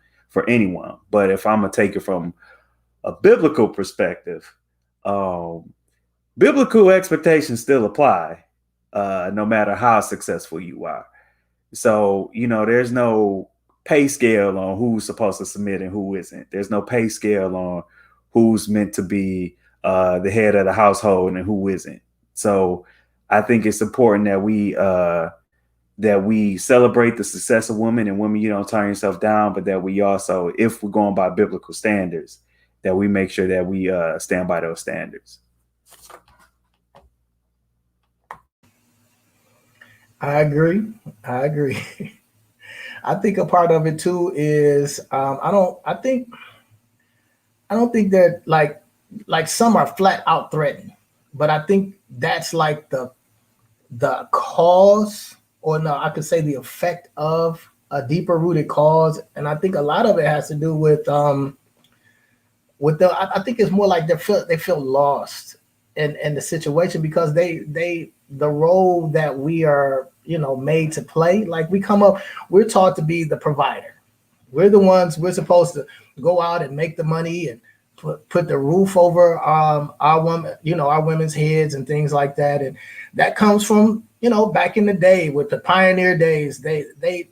Speaker 3: anyone. But if I'm gonna take it from a biblical perspective, biblical expectations still apply, no matter how successful you are. So, there's no pay scale on who's supposed to submit and who isn't. There's no pay scale on who's meant to be the head of the household and who isn't. So I think it's important that we celebrate the success of women, and women, you don't turn yourself down, but that we also, if we're going by biblical standards, that we make sure that we stand by those standards.
Speaker 4: I agree. I think a part of it too is I don't think that like some are flat out threatened, but I think that's like the cause, or no, I could say the effect of a deeper rooted cause. And I think a lot of it has to do with I think it's more like they feel lost in the situation, because the role that we are, made to play, like we're taught to be the provider. We're the ones, we're supposed to go out and make the money and put the roof over our women's heads and things like that. And that comes from, back in the day with the pioneer days. They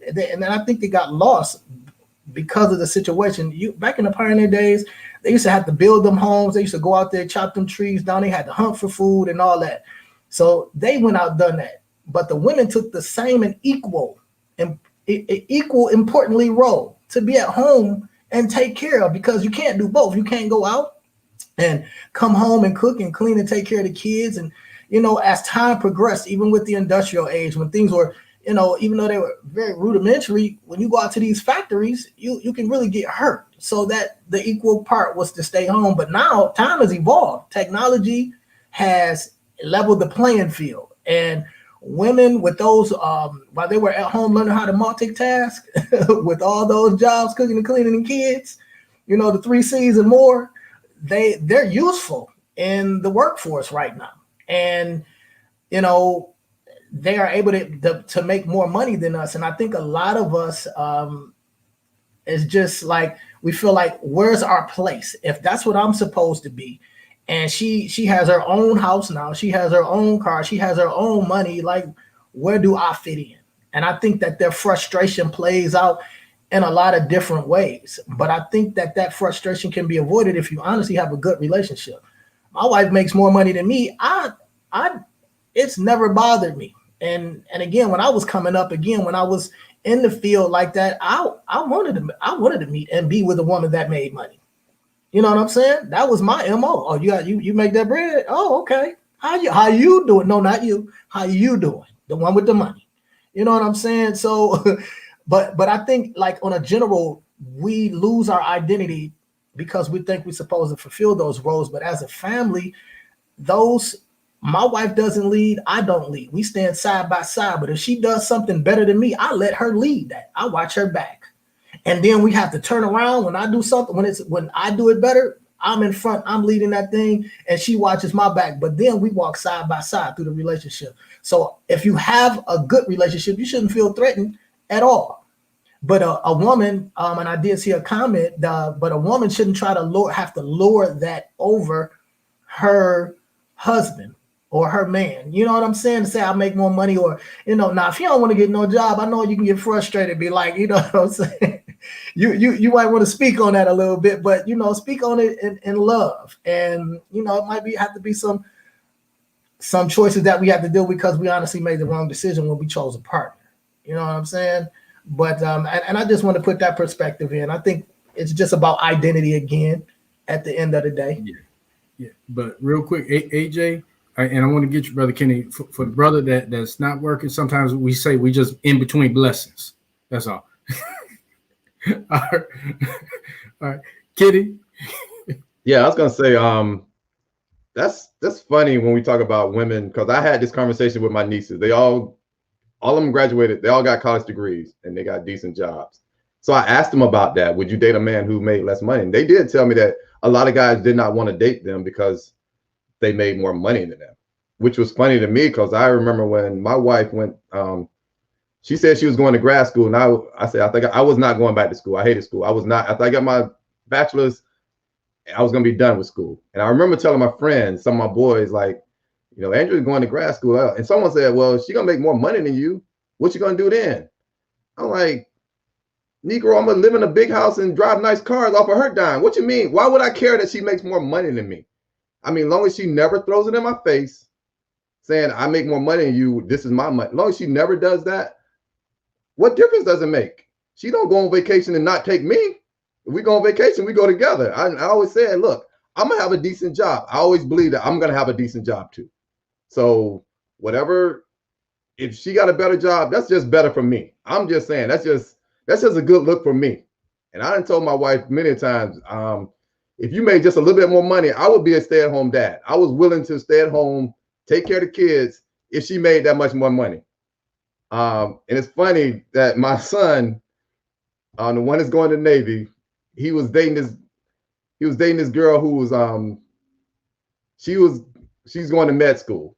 Speaker 4: and then I think they got lost because of the situation. Back in the pioneer days, they used to have to build them homes. They used to go out there, chop them trees down. They had to hunt for food and all that. So they went out and done that. But the women took the same and equal importantly role to be at home and take care of, because you can't do both. You can't go out and come home and cook and clean and take care of the kids. And, as time progressed, even with the industrial age, when things were, even though they were very rudimentary, when you go out to these factories, you can really get hurt. So that the equal part was to stay home. But now time has evolved. Technology has leveled the playing field. And women with those, while they were at home learning how to multitask with all those jobs, cooking and cleaning and kids, the 3 C's and more, they're useful in the workforce right now. And, they are able to make more money than us. And I think a lot of us is just like, we feel like, where's our place? If that's what I'm supposed to be. And she has her own house now. She has her own car. She has her own money. Like, where do I fit in? And I think that their frustration plays out in a lot of different ways. But I think that frustration can be avoided if you honestly have a good relationship. My wife makes more money than me. It's never bothered me. And again, when I was coming up, when I was in the field like that, I wanted to meet and be with a woman that made money. You know what I'm saying? That was my MO. Oh, you make that bread? Oh, okay. How you doing? No, not you. How you doing? The one with the money. You know what I'm saying? So, but I think, like, on a general, we lose our identity because we think we're supposed to fulfill those roles. But as a family, my wife doesn't lead, I don't lead. We stand side by side. But if she does something better than me, I let her lead that. I watch her back. And then we have to turn around when I do something. When I do it better, I'm in front, I'm leading that thing, and she watches my back. But then we walk side by side through the relationship. So if you have a good relationship, you shouldn't feel threatened at all. But a woman, and I did see a comment, but a woman shouldn't try to have to lower that over her husband or her man. You know what I'm saying? To say I make more money, or, now if you don't want to get no job, I know you can get frustrated, be like, you know what I'm saying? You might want to speak on that a little bit, but, speak on it in love. And, it might have to be some choices that we have to do because we honestly made the wrong decision when we chose a partner. You know what I'm saying? But, and I just want to put that perspective in. I think it's just about identity again at the end of the day.
Speaker 1: Yeah. But real quick, AJ, and I want to get you, Brother Kenny, for the brother that's not working. Sometimes we say we just in between blessings. That's all. All right. Kitty.
Speaker 2: Yeah, I was gonna say, that's funny when we talk about women, because I had this conversation with my nieces. They all of them graduated. They all got college degrees and they got decent jobs. So I asked them about that. Would you date a man who made less money? And they did tell me that a lot of guys did not want to date them because they made more money than them, which was funny to me because I remember when my wife went, she said she was going to grad school. And I said, I think I was not going back to school. I hated school. I was not. After I got my bachelor's, I was going to be done with school. And I remember telling my friends, some of my boys, like, Andrew's going to grad school. And someone said, well, she's going to make more money than you. What you going to do then? I'm like, Negro, I'm going to live in a big house and drive nice cars off of her dime. What you mean? Why would I care that she makes more money than me? I mean, as long as she never throws it in my face saying I make more money than you, this is my money. As long as she never does that, what difference does it make? She don't go on vacation and not take me. If we go on vacation, we go together. I always said, look, I'm going to have a decent job. I always believe that I'm going to have a decent job too. So whatever, if she got a better job, that's just better for me. I'm just saying, that's just a good look for me. And I done told my wife many times, if you made just a little bit more money, I would be a stay-at-home dad. I was willing to stay at home, take care of the kids if she made that much more money. And it's funny that my son, the one that's going to the Navy, he's dating this girl who was she's going to med school.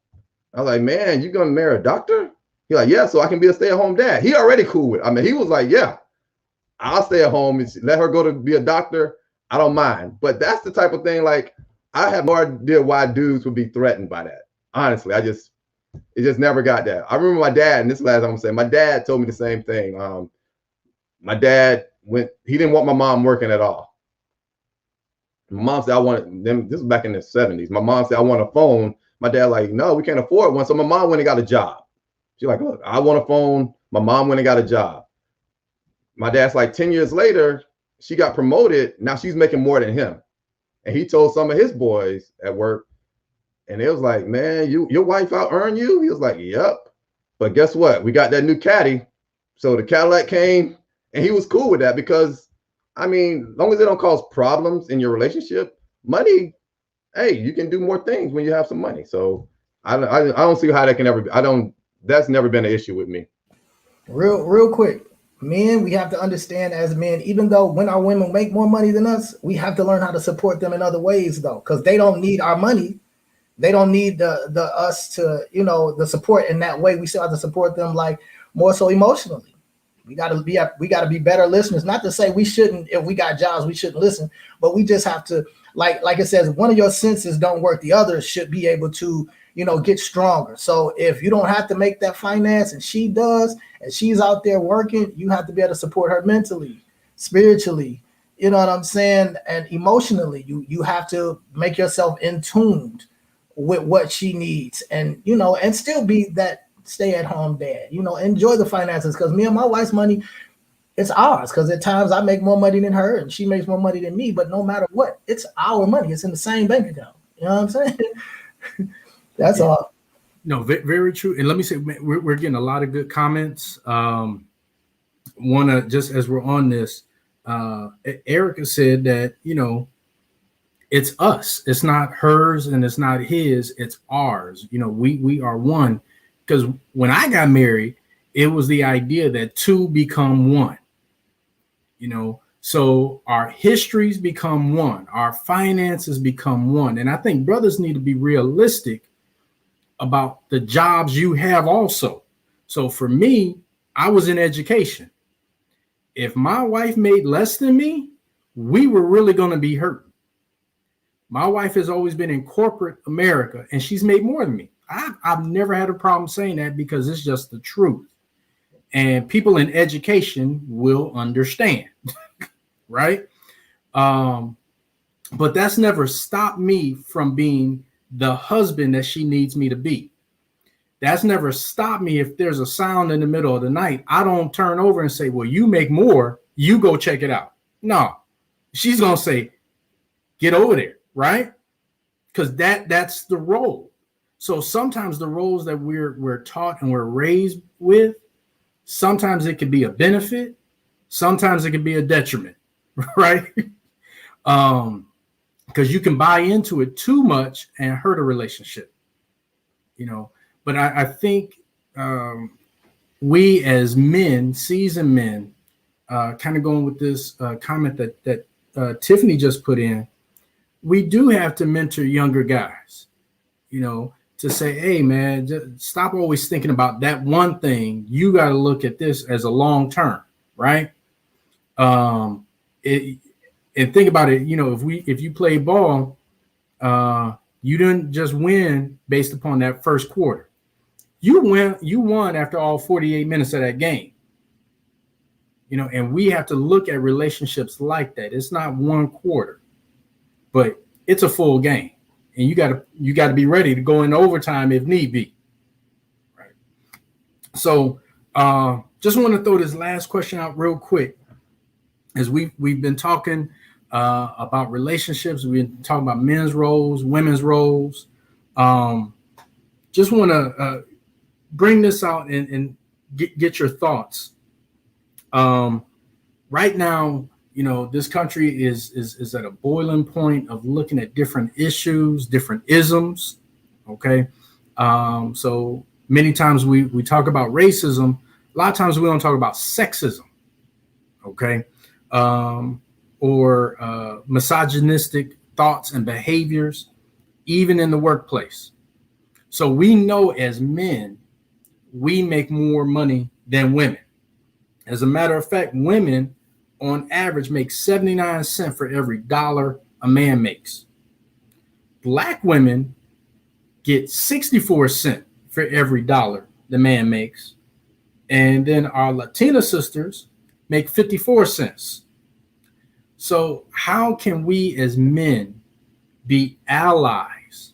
Speaker 2: I was like, man, you gonna marry a doctor? He's like, yeah, so I can be a stay-at-home dad. He already cool with it. I mean, he was like, yeah. I'll stay at home and let her go to be a doctor. I don't mind. But that's the type of thing, like, I have no idea why dudes would be threatened by that. Honestly, it just never got that. I remember my dad, and this is the last I'm gonna say, my dad told me the same thing. My dad he didn't want my mom working at all. My mom said, I wanted them, this was back in the 70s. My mom said, I want a phone. My dad, like, no, we can't afford one. So my mom went and got a job. She's like, look, I want a phone. My mom went and got a job. My dad's like, 10 years later, she got promoted. Now she's making more than him. And he told some of his boys at work, and it was like, man, your wife out earned you? He was like, yep. But guess what? We got that new caddy. So the Cadillac came, and he was cool with that because, I mean, as long as it don't cause problems in your relationship, money, hey, you can do more things when you have some money. So I don't see how that can ever be. That's never been an issue with me.
Speaker 4: Real quick. Men, we have to understand as men, even though when our women make more money than us, we have to learn how to support them in other ways, though, because they don't need our money. They don't need the us to, the support in that way. We still have to support them, like, more so emotionally. We gotta be better listeners. Not to say we shouldn't, if we got jobs, we shouldn't listen, but we just have to, like it says, one of your senses don't work, the other should be able to, get stronger. So if you don't have to make that finance and she does, and she's out there working, you have to be able to support her mentally, spiritually, you know what I'm saying? And emotionally, you have to make yourself in tuned with what she needs, and and still be that stay-at-home dad. Enjoy the finances, because me and my wife's money, it's ours, because at times I make more money than her and she makes more money than me, but no matter what, it's our money. It's in the same bank account. You know what I'm saying? That's all.
Speaker 1: No, very true. And let me say, we're getting a lot of good comments. Just as we're on this, Erica said that, it's us. It's not hers and it's not his. It's ours. We are one. Because when I got married, it was the idea that two become one. So our histories become one. Our finances become one. And I think brothers need to be realistic about the jobs you have also. So for me, I was in education. If my wife made less than me, we were really going to be hurting. My wife has always been in corporate America, and she's made more than me. I've never had a problem saying that, because it's just the truth. And people in education will understand, right? But that's never stopped me from being the husband that she needs me to be. That's never stopped me. If there's a sound in the middle of the night, I don't turn over and say, well, you make more, you go check it out. No, she's going to say, get over there, right? Because that's the role. So sometimes the roles that we're taught and we're raised with, sometimes it can be a benefit, sometimes it can be a detriment, right? Because you can buy into it too much and hurt a relationship, But I think we as men, seasoned men, kind of going with this comment that Tiffany just put in, we do have to mentor younger guys, to say, hey, man, just stop always thinking about that one thing. You got to look at this as a long term, right? And think about it, if you play ball, you didn't just win based upon that first quarter. You won after all 48 minutes of that game. And we have to look at relationships like that. It's not one quarter, but it's a full game. And you got to be ready to go in overtime if need be. Right. So just want to throw this last question out real quick. As we've been talking about relationships, we've been talking about men's roles, women's roles. Just want to bring this out and get your thoughts. Right now, this country is at a boiling point of looking at different issues, different isms. Okay. So many times we talk about racism. A lot of times we don't talk about sexism. Okay. Or misogynistic thoughts and behaviors, even in the workplace. So we know as men, we make more money than women. As a matter of fact, women on average make 79 cents for every dollar a man makes. Black women get 64 cents for every dollar the man makes. And then our Latina sisters make 54 cents. So how can we as men be allies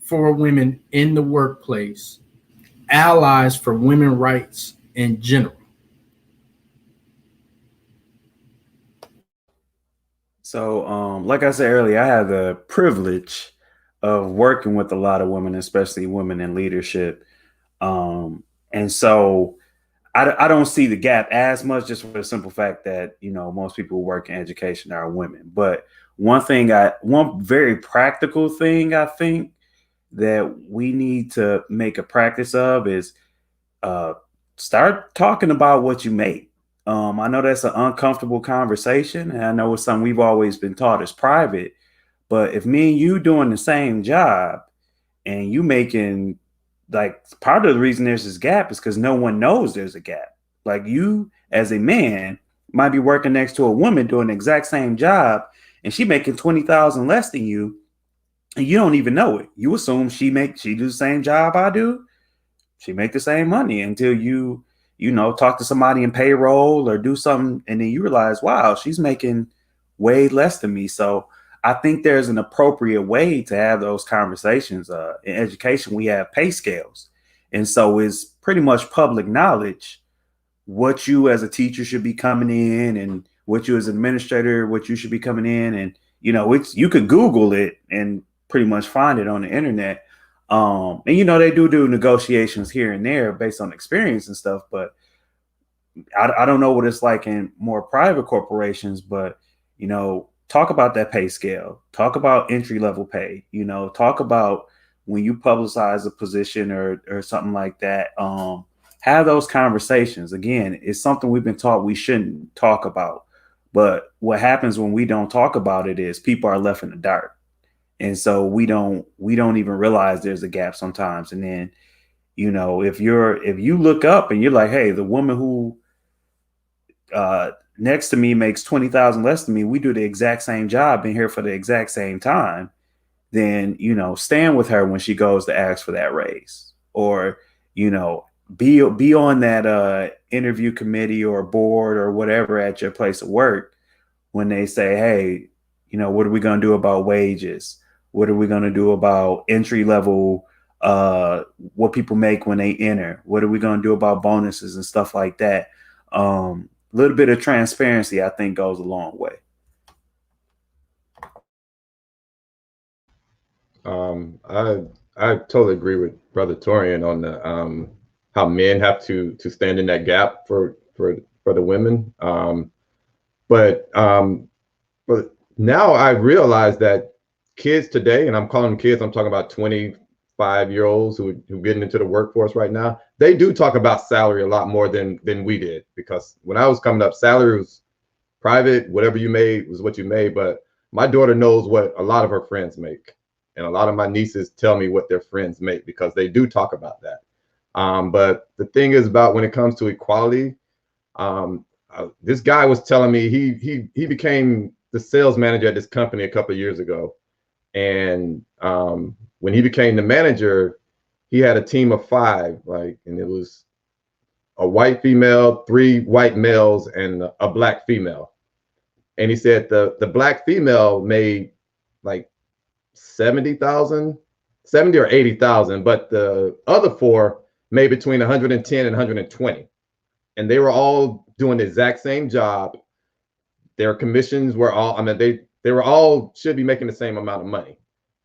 Speaker 1: for women in the workplace, allies for women's rights in general?
Speaker 3: So, like I said earlier, I have the privilege of working with a lot of women, especially women in leadership. And so I don't see the gap as much, just for the simple fact that, you know, most people who work in education are women. But one very practical thing I think that we need to make a practice of is uh, start talking about what you make. I know that's an uncomfortable conversation, and I know it's something we've always been taught is private. But if me and you doing the same job and you making, like, part of the reason there's this gap is because no one knows there's a gap. Like, you as a man might be working next to a woman doing the exact same job, and she making 20,000 less than you, and you don't even know it. You assume she do the same job I do. She make the same money until you talk to somebody in payroll or do something, and then you realize, wow, she's making way less than me. So I think there's an appropriate way to have those conversations. In education, we have pay scales, and so it's pretty much public knowledge what you as a teacher should be coming in, and what you as an administrator, what you should be coming in, and you could Google it and pretty much find it on the internet. And they do negotiations here and there based on experience and stuff, but I don't know what it's like in more private corporations. But talk about that pay scale, talk about entry level pay, talk about when you publicize a position or something like that. Have those conversations. Again, it's something we've been taught we shouldn't talk about, but what happens when we don't talk about it is people are left in the dark. And so we don't even realize there's a gap sometimes. And then, if you look up and you're like, hey, the woman who next to me makes 20,000 less than me, we do the exact same job, been here for the exact same time, then, stand with her when she goes to ask for that raise, or, be on that interview committee or board or whatever at your place of work when they say, hey, what are we going to do about wages? What are we going to do about entry level, what people make when they enter? What are we going to do about bonuses and stuff like that? A little bit of transparency, I think, goes a long way.
Speaker 2: I totally agree with Brother Torian on the how men have to stand in that gap for the women. But now I realize that kids today, and I'm calling them kids, I'm talking about 25-year-olds who getting into the workforce right now, they do talk about salary a lot more than we did. Because when I was coming up, salary was private. Whatever you made was what you made. But my daughter knows what a lot of her friends make. And a lot of my nieces tell me what their friends make, because they do talk about that. But the thing is about when it comes to equality, this guy was telling me he became the sales manager at this company a couple of years ago. And when he became the manager, he had a team of 5, and it was a white female, 3 white males, and a black female. And he said the black female made like 70,000, 70 or 80,000, but the other 4 made between 110 and 120. And they were all doing the exact same job. Their commissions were all, they were all should be making the same amount of money.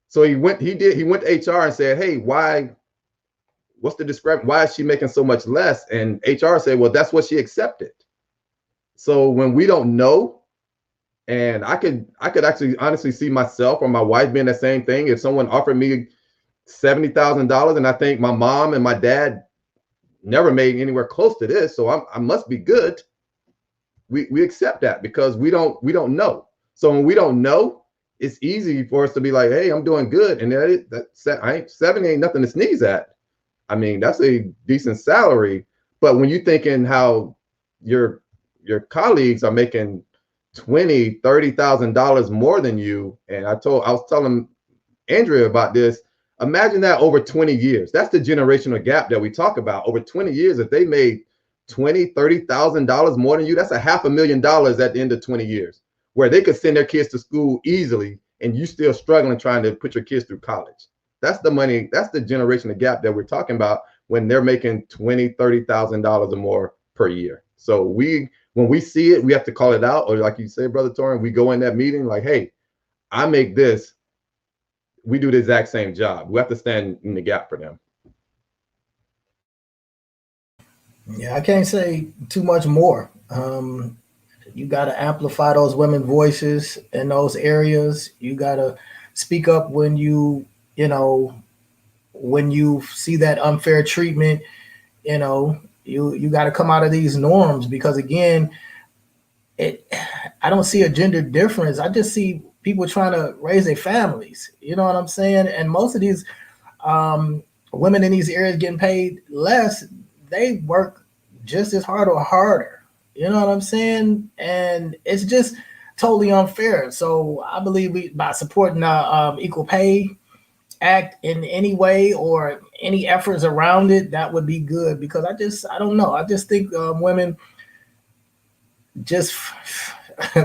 Speaker 2: So he went to HR and said, hey, what's the discrepancy? Why is she making so much less? And HR said, well, that's what she accepted. So when we don't know, and I could actually honestly see myself or my wife being the same thing. If someone offered me $70,000 and I think my mom and my dad never made anywhere close to this, so I must be good. We accept that because we don't know. So when we don't know, it's easy for us to be like, hey, I'm doing good, and that 70 ain't nothing to sneeze at. That's a decent salary. But when you're thinking how your colleagues are making $20,000-$30,000 more than you, and I was telling Andrea about this. Imagine that over 20 years. That's the generational gap that we talk about. Over 20 years, if they made $20,000-$30,000 more than you, that's $500,000 at the end of 20 years, where they could send their kids to school easily, and you still struggling trying to put your kids through college. That's the money. That's the generational gap that we're talking about when they're making $20,000-$30,000 or more per year. So when we see it, we have to call it out, or like you say, Brother Torrin, we go in that meeting like, hey, I make this. We do the exact same job. We have to stand in the gap for them.
Speaker 4: Yeah, I can't say too much more. You got to amplify those women voices in those areas. You got to speak up when you see that unfair treatment. You got to come out of these norms, because again, I don't see a gender difference. I just see people trying to raise their families. You know what I'm saying? And most of these women in these areas getting paid less, they work just as hard or harder. You know what I'm saying? And it's just totally unfair. So I believe by supporting the Equal Pay Act in any way or any efforts around it, that would be good, because I don't know. I just think women just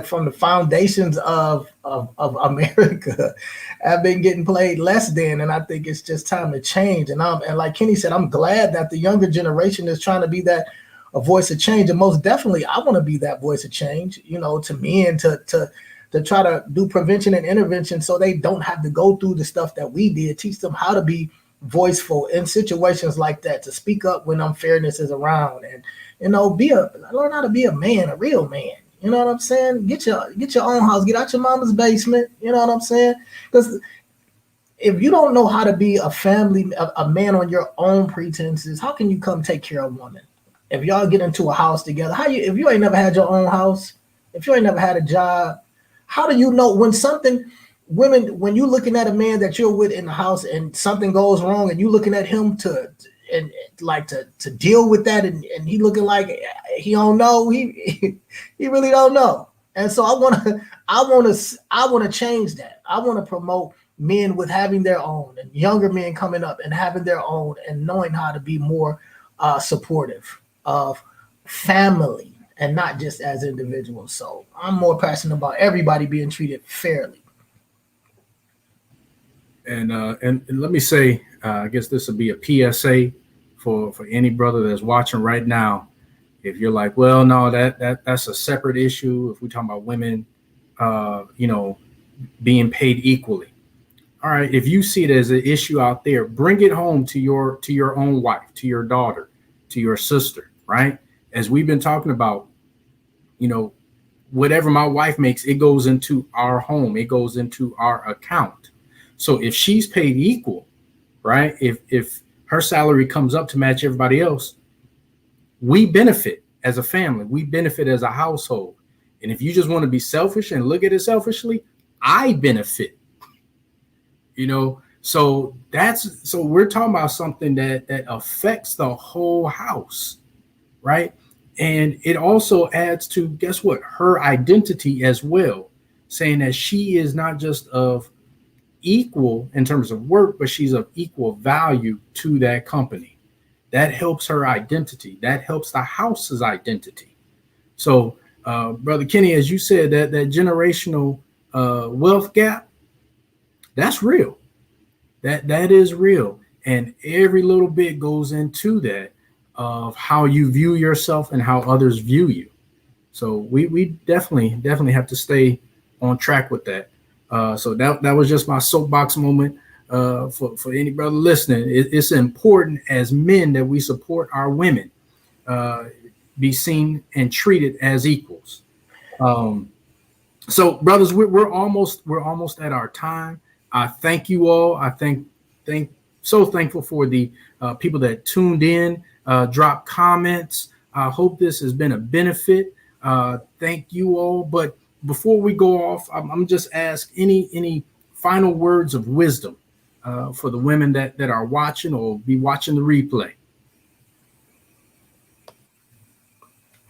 Speaker 4: from the foundations of America have been getting played less than, and I think it's just time to change. And like Kenny said, I'm glad that the younger generation is trying to be a voice of change, and most definitely I want to be that voice of change, to men, to try to do prevention and intervention so they don't have to go through the stuff that we did. Teach them how to be voiceful in situations like that, to speak up when unfairness is around, and learn how to be a man, a real man. You know what I'm saying? Get your own house. Get out your mama's basement. You know what I'm saying? Because if you don't know how to be a man on your own pretenses, how can you come take care of a woman? If y'all get into a house together, if you ain't never had your own house, if you ain't never had a job, how do you know when you looking at a man that you're with in the house and something goes wrong, and you looking at him to deal with that, and he looking like he don't know, he really don't know. And so I want to change that. I want to promote men with having their own, and younger men coming up and having their own, and knowing how to be more supportive of family and not just as individuals. So I'm more passionate about everybody being treated fairly.
Speaker 1: And let me say, I guess this will be a PSA for any brother that's watching right now. If you're like, well, no, that's a separate issue. If we're talking about women, being paid equally. All right. If you see it as an issue out there, bring it home to your own wife, to your daughter, to your sister, right? As we've been talking about, whatever my wife makes, it goes into our home. It goes into our account. So if she's paid equal, right? If her salary comes up to match everybody else, we benefit as a family. We benefit as a household. And if you just want to be selfish and look at it selfishly, I benefit. So we're talking about something that affects the whole house, right? And it also adds to, guess what, her identity as well, saying that she is not just of equal in terms of work, but she's of equal value to that company. That helps her identity. That helps the house's identity. So, Brother Kenny, as you said, that generational wealth gap, that's real. That is real. And every little bit goes into that of how you view yourself and how others view you. So we definitely have to stay on track with that. So that was just my soapbox moment for any brother listening. It's important as men that we support our women, be seen and treated as equals. So brothers, we're almost at our time. I thank you all. I so thankful for the people that tuned in, dropped comments. I hope this has been a benefit. Thank you all. But before we go off, I'm just ask any final words of wisdom for the women that are watching or be watching the replay.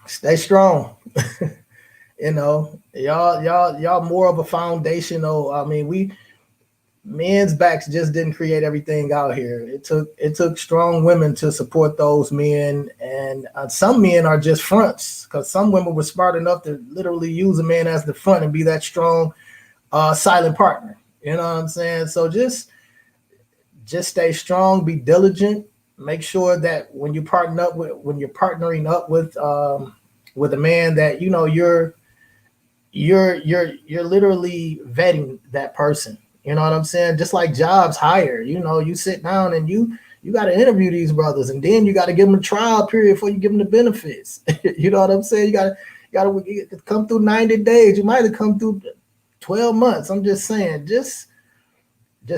Speaker 4: Stay strong. You know, y'all more of a foundational. I mean, men's backs just didn't create everything out here. It took strong women to support those men, and some men are just fronts, because some women were smart enough to literally use a man as the front and be that strong, silent partner. You know what I'm saying? So just stay strong, be diligent, make sure that when you're partnering up with a man, that you know you're literally vetting that person. You know what I'm saying? Just like jobs hire, you know, you sit down and you got to interview these brothers, and then you got to give them a trial period before you give them the benefits. You know what I'm saying? You got to come through 90 days. You might have come through 12 months. I'm just saying, just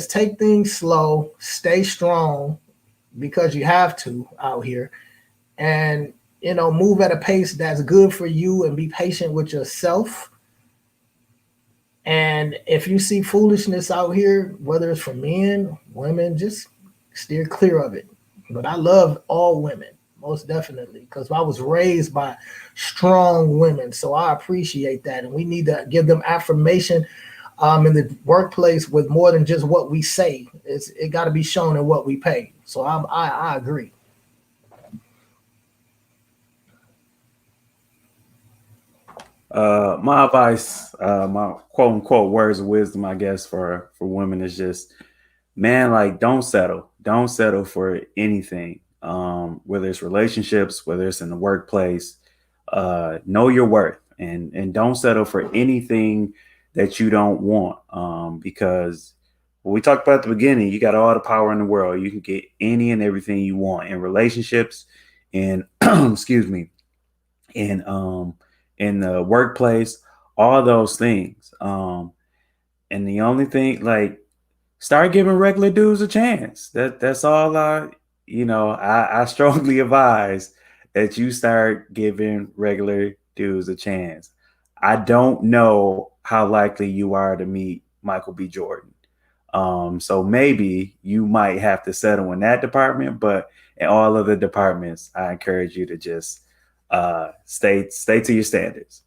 Speaker 4: take things slow, stay strong, because you have to out here, and you know, move at a pace that's good for you, and be patient with yourself. And if you see foolishness out here, whether it's for men, women, just steer clear of it. But I love all women, most definitely, because I was raised by strong women. So I appreciate that. And we need to give them affirmation in the workplace with more than just what we say. It got to be shown in what we pay. So I agree.
Speaker 3: My advice, my quote unquote words of wisdom, I guess, for women is just, man, like, don't settle for anything. Whether it's relationships, whether it's in the workplace, know your worth, and don't settle for anything that you don't want. Because what we talked about at the beginning, you got all the power in the world. You can get any and everything you want in relationships, in excuse me, in the workplace, all those things. And the only thing, like, start giving regular dudes a chance. That's all I strongly advise that you start giving regular dudes a chance. I don't know how likely you are to meet Michael B. Jordan. So maybe you might have to settle in that department, but in all other departments, I encourage you to just stay to your standards.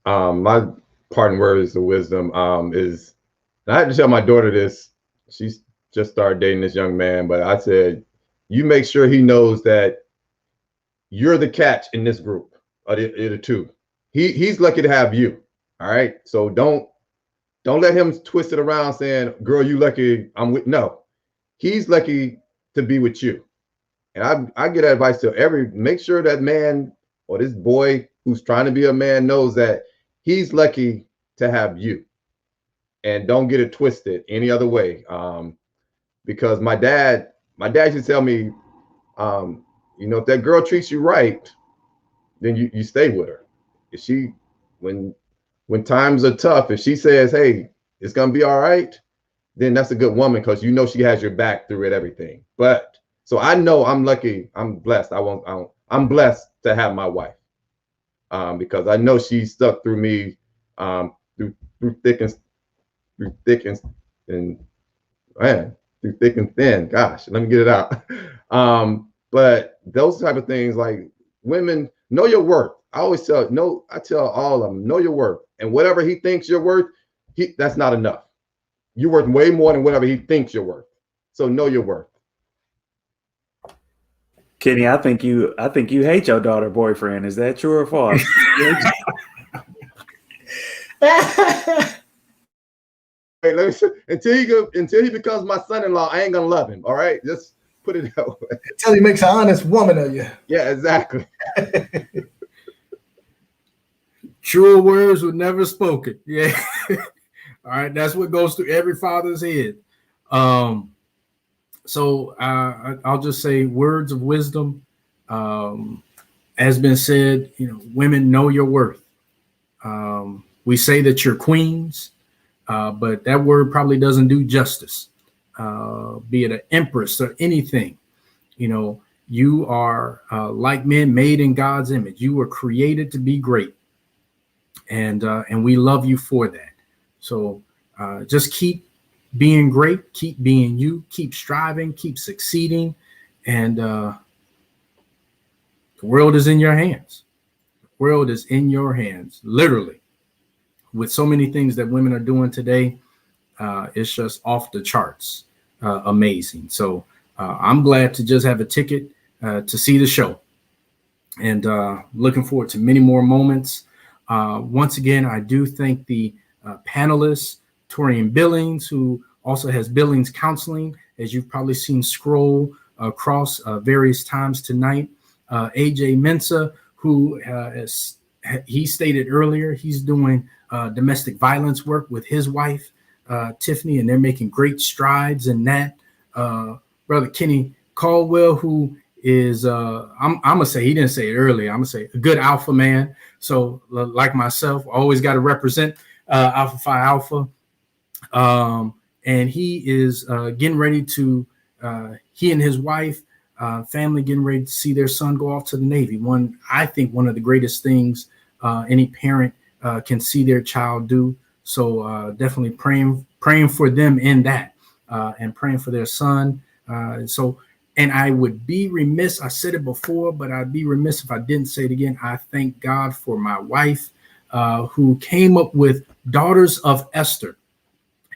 Speaker 2: My parting words of wisdom is, and I had to tell my daughter this. She's just started dating this young man, but I said, you make sure he knows that you're the catch in this group of the two. He's lucky to have you. All right. So don't let him twist it around saying, girl, you lucky I'm with. No, he's lucky to be with you. And I get advice to make sure that man or this boy who's trying to be a man knows that he's lucky to have you, and don't get it twisted any other way. Because my dad used to tell me, if that girl treats you right, then you stay with her. If she, when times are tough, if she says, hey, it's gonna be all right, then that's a good woman, because you know she has your back through it, everything. But so I know I'm lucky, I'm blessed. I'm blessed to have my wife, because I know she stuck through me, through thick and man, through thick and thin. Gosh, let me get it out. But those type of things, like, women, know your worth. I tell all of them, know your worth, and whatever he thinks you're worth, that's not enough. You're worth way more than whatever he thinks you're worth. So know your worth.
Speaker 3: Kenny, I think you hate your daughter boyfriend. Is that true or false?
Speaker 2: Hey, until he becomes my son-in-law, I ain't gonna love him. All right, just put it that way.
Speaker 4: Until he makes an honest woman of you.
Speaker 2: Yeah, exactly.
Speaker 1: Truer words were never spoken. Yeah. All right, that's what goes through every father's head. So I'll just say words of wisdom. Has been said, women, know your worth. We say that you're queens, but that word probably doesn't do justice. Be it an empress or anything, you are like men, made in God's image. You were created to be great, and we love you for that. So just keep being great, keep being you, keep striving, keep succeeding, and the world is in your hands. world is in your hands, literally. With so many things that women are doing today, it's just off the charts, amazing. So I'm glad to just have a ticket to see the show, and looking forward to many more moments. Once again, I do thank the panelists, Torian Billings, who also has Billings Counseling, as you've probably seen scroll across various times tonight. AJ Mensa, who as he stated earlier, he's doing domestic violence work with his wife, Tiffany, and they're making great strides in that. Brother Kenny Caldwell, who is, I'm going to say, he didn't say it earlier, I'm going to say a good alpha man. So like myself, always got to represent Alpha Phi Alpha. And he is getting ready to, he and his wife, family getting ready to see their son go off to the Navy. I think one of the greatest things any parent can see their child do. So definitely praying for them in that, and praying for their son. And I would be remiss, I said it before, but I'd be remiss if I didn't say it again. I thank God for my wife, who came up with Daughters of Esther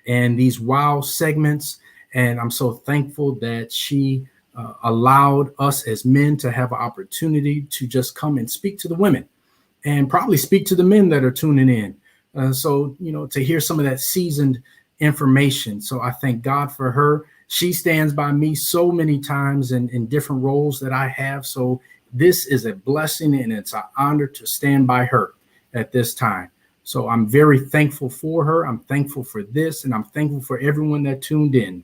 Speaker 1: and these WOW segments. And I'm so thankful that she allowed us as men to have an opportunity to just come and speak to the women, and probably speak to the men that are tuning in. So, to hear some of that seasoned information. So I thank God for her. She stands by me so many times in different roles that I have. So this is a blessing, and it's an honor to stand by her at this time. So I'm very thankful for her. I'm thankful for this, and I'm thankful for everyone that tuned in.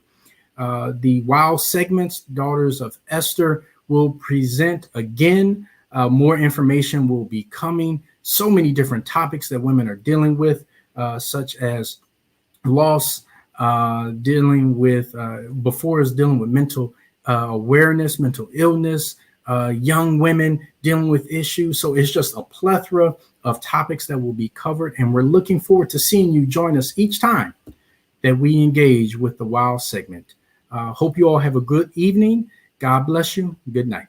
Speaker 1: The WOW segments, Daughters of Esther, will present again. More information will be coming. So many different topics that women are dealing with, such as loss, dealing with mental awareness, mental illness, young women dealing with issues. So it's just a plethora of topics that will be covered. And we're looking forward to seeing you join us each time that we engage with the WOW segment. Hope you all have a good evening. God bless you. Good night.